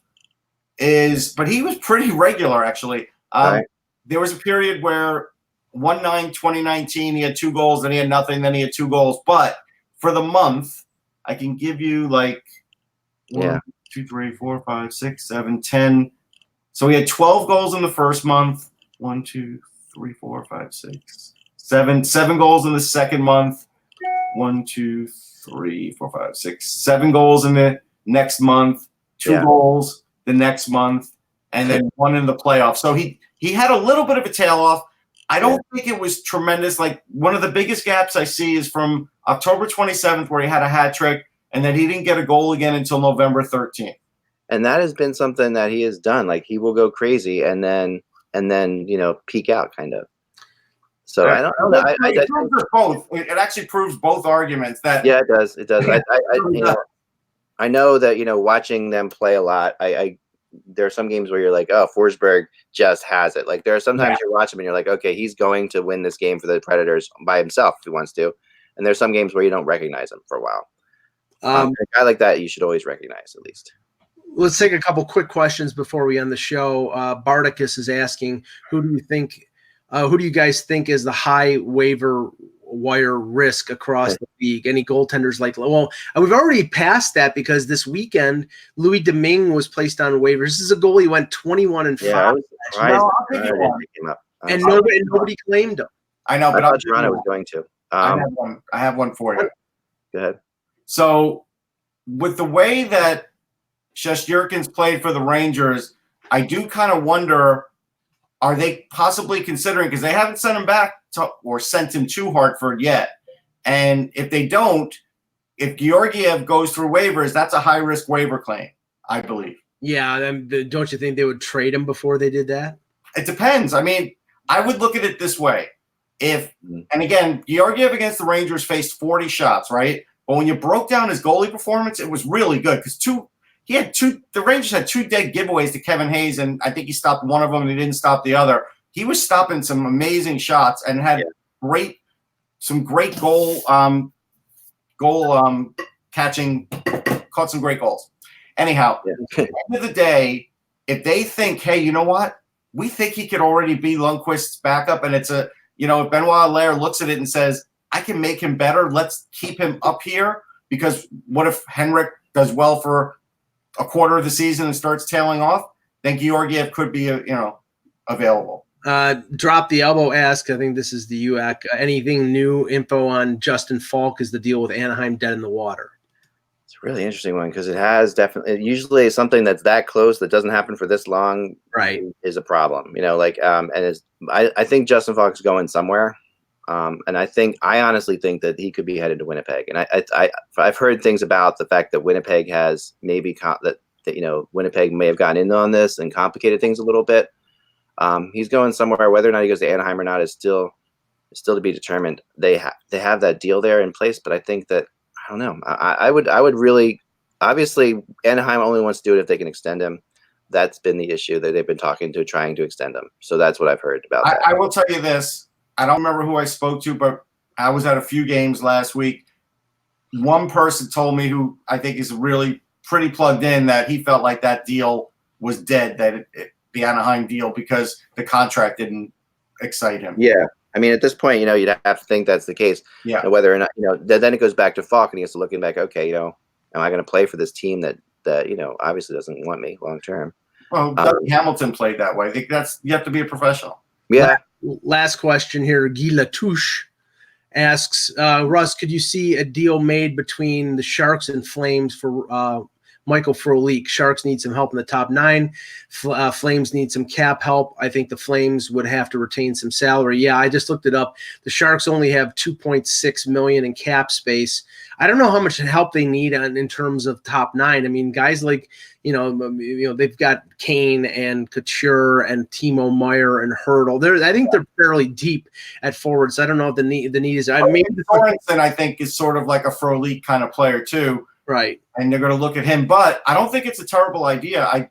[SPEAKER 3] but he was pretty regular actually.
[SPEAKER 2] Right.
[SPEAKER 3] There was a period where 1/9/2019 he had 2 goals, then he had nothing, then he had 2 goals. But for the month, I can give you like 1, 2, 3, 4, 5, 6, 7, 10. So he had 12 goals in the first month. 1, 2, 3, 4, 5, 6, 7. 7 goals in the second month. 1, 2, 3, 4, 5, 6, 7 goals in the next month. 2 goals the next month, and then 1 in the playoffs. So he had a little bit of a tail off. I don't think it was tremendous. Like, one of the biggest gaps I see is from October 27th, where he had a hat trick, and then he didn't get a goal again until November 13th.
[SPEAKER 2] And that has been something that he has done. Like, he will go crazy and then you know, peak out kind of. So I don't know.
[SPEAKER 3] It proves both. It actually proves both arguments. That
[SPEAKER 2] it does. It does. I know that, you know, watching them play a lot. There are some games where you're like, oh, Forsberg just has it. Like, there are sometimes you watch him and you're like, okay, he's going to win this game for the Predators by himself if he wants to. And there's some games where you don't recognize him for a while. A guy like that, you should always recognize at least.
[SPEAKER 1] Let's take a couple quick questions before we end the show. Bardicus is asking, who do you guys think is the high waiver wire risk across the league? Any goaltenders like, well, we've already passed that because this weekend Louis Domingue was placed on waivers. This is a goalie who went 21-5. And nobody claimed him.
[SPEAKER 3] I know, but
[SPEAKER 2] I thought Toronto was going to.
[SPEAKER 3] I have one for you.
[SPEAKER 2] Go ahead.
[SPEAKER 3] So, with the way that Shesterkin's played for the Rangers, I do kind of wonder, are they possibly considering, because they haven't sent him back or sent him to Hartford yet. And if they don't, if Georgiev goes through waivers, that's a high-risk waiver claim, I believe.
[SPEAKER 1] Yeah, don't you think they would trade him before they did that?
[SPEAKER 3] It depends. I mean, I would look at it this way. And again, Georgiev against the Rangers faced 40 shots, right? But when you broke down his goalie performance, it was really good because the Rangers had 2 dead giveaways to Kevin Hayes, and I think he stopped one of them and he didn't stop the other. He was stopping some amazing shots and had some great goal catching, caught some great goals. Anyhow, at the end of the day, if they think, hey, you know what? We think he could already be Lundqvist's backup, and it's if Benoit Allaire looks at it and says, I can make him better, let's keep him up here, because what if Henrik does well for a quarter of the season and starts tailing off? Then Georgiev could be, available.
[SPEAKER 1] Drop the elbow ask, I think this is the UAC. Anything new info on Justin Falk? Is the deal with Anaheim dead in the water?
[SPEAKER 2] It's a really interesting one because it has definitely, usually something that's that close that doesn't happen for this long,
[SPEAKER 1] right, is
[SPEAKER 2] a problem. And I think Justin Falk's going somewhere. And I honestly think that he could be headed to Winnipeg. And I've heard things about the fact that Winnipeg has maybe Winnipeg may have gotten in on this and complicated things a little bit. He's going somewhere. Whether or not he goes to Anaheim or not is still to be determined. They have that deal there in place, but I think that I don't know. I would really, obviously Anaheim only wants to do it if they can extend him. That's been the issue that they've been trying to extend him. So that's what I've heard about that.
[SPEAKER 3] I will tell you this. I don't remember who I spoke to, but I was at a few games last week. One person told me, who I think is really pretty plugged in, that he felt like that deal was dead, that the Anaheim deal, because the contract didn't excite him.
[SPEAKER 2] Yeah. I mean, at this point, you'd have to think that's the case.
[SPEAKER 3] Yeah.
[SPEAKER 2] And whether or not, then it goes back to Falk, and he has to looking back. Okay, am I going to play for this team that obviously doesn't want me long term?
[SPEAKER 3] Well, Doug Hamilton played that way. I think you have to be a professional.
[SPEAKER 2] Yeah.
[SPEAKER 1] Last question here. Guy Latouche asks, Russ, could you see a deal made between the Sharks and Flames for Michael Frolik? Sharks need some help in the top 9. Flames need some cap help. I think the Flames would have to retain some salary. Yeah, I just looked it up. The Sharks only have $2.6 million in cap space. I don't know how much help they need in terms of top 9. I mean, guys like they've got Kane and Couture and Timo Meyer and Hurdle. I think they're fairly deep at forwards. I don't know if the need is.
[SPEAKER 3] Sorensen, I think, is sort of like a Frolik kind of player too.
[SPEAKER 1] Right.
[SPEAKER 3] And they're going to look at him. But I don't think it's a terrible idea.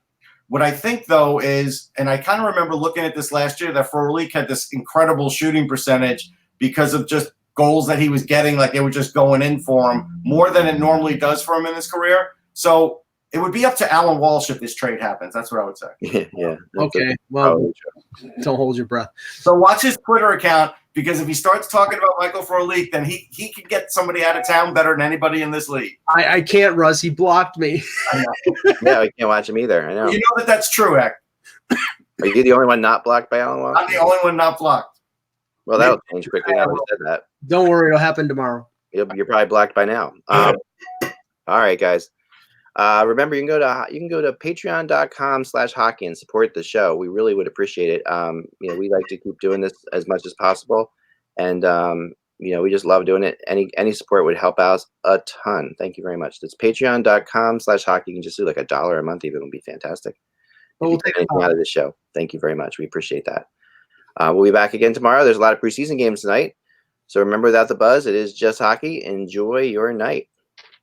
[SPEAKER 3] What I think, though, is, and I kind of remember looking at this last year, that Frolik had this incredible shooting percentage because of just goals that he was getting, like they were just going in for him, more than it normally does for him in his career. So it would be up to Alan Walsh if this trade happens. That's what I would say.
[SPEAKER 2] Yeah.
[SPEAKER 1] Okay. Well, don't hold your breath.
[SPEAKER 3] So watch his Twitter account, because if he starts talking about Michael Frolik, then he can get somebody out of town better than anybody in this league.
[SPEAKER 1] I can't, Russ. He blocked me.
[SPEAKER 2] I know. Yeah, I can't watch him either. I know.
[SPEAKER 3] You know that's true, Ek.
[SPEAKER 2] Are you the only one not blocked by Alan Walsh?
[SPEAKER 3] I'm the only one not blocked.
[SPEAKER 2] Well, that'll change quickly now we said that.
[SPEAKER 1] Don't worry. It'll happen tomorrow.
[SPEAKER 2] You're probably blocked by now. All right, guys. Remember, you can go to patreon.com/hockey and support the show. We really would appreciate it. We like to keep doing this as much as possible. And, we just love doing it. Any support would help out a ton. Thank you very much. That's patreon.com/hockey. You can just do like $1 a month. Even would be fantastic. We'll take anything out of the show. Thank you very much. We appreciate that. We'll be back again tomorrow. There's a lot of preseason games tonight. So remember that the buzz, it is just hockey. Enjoy your night.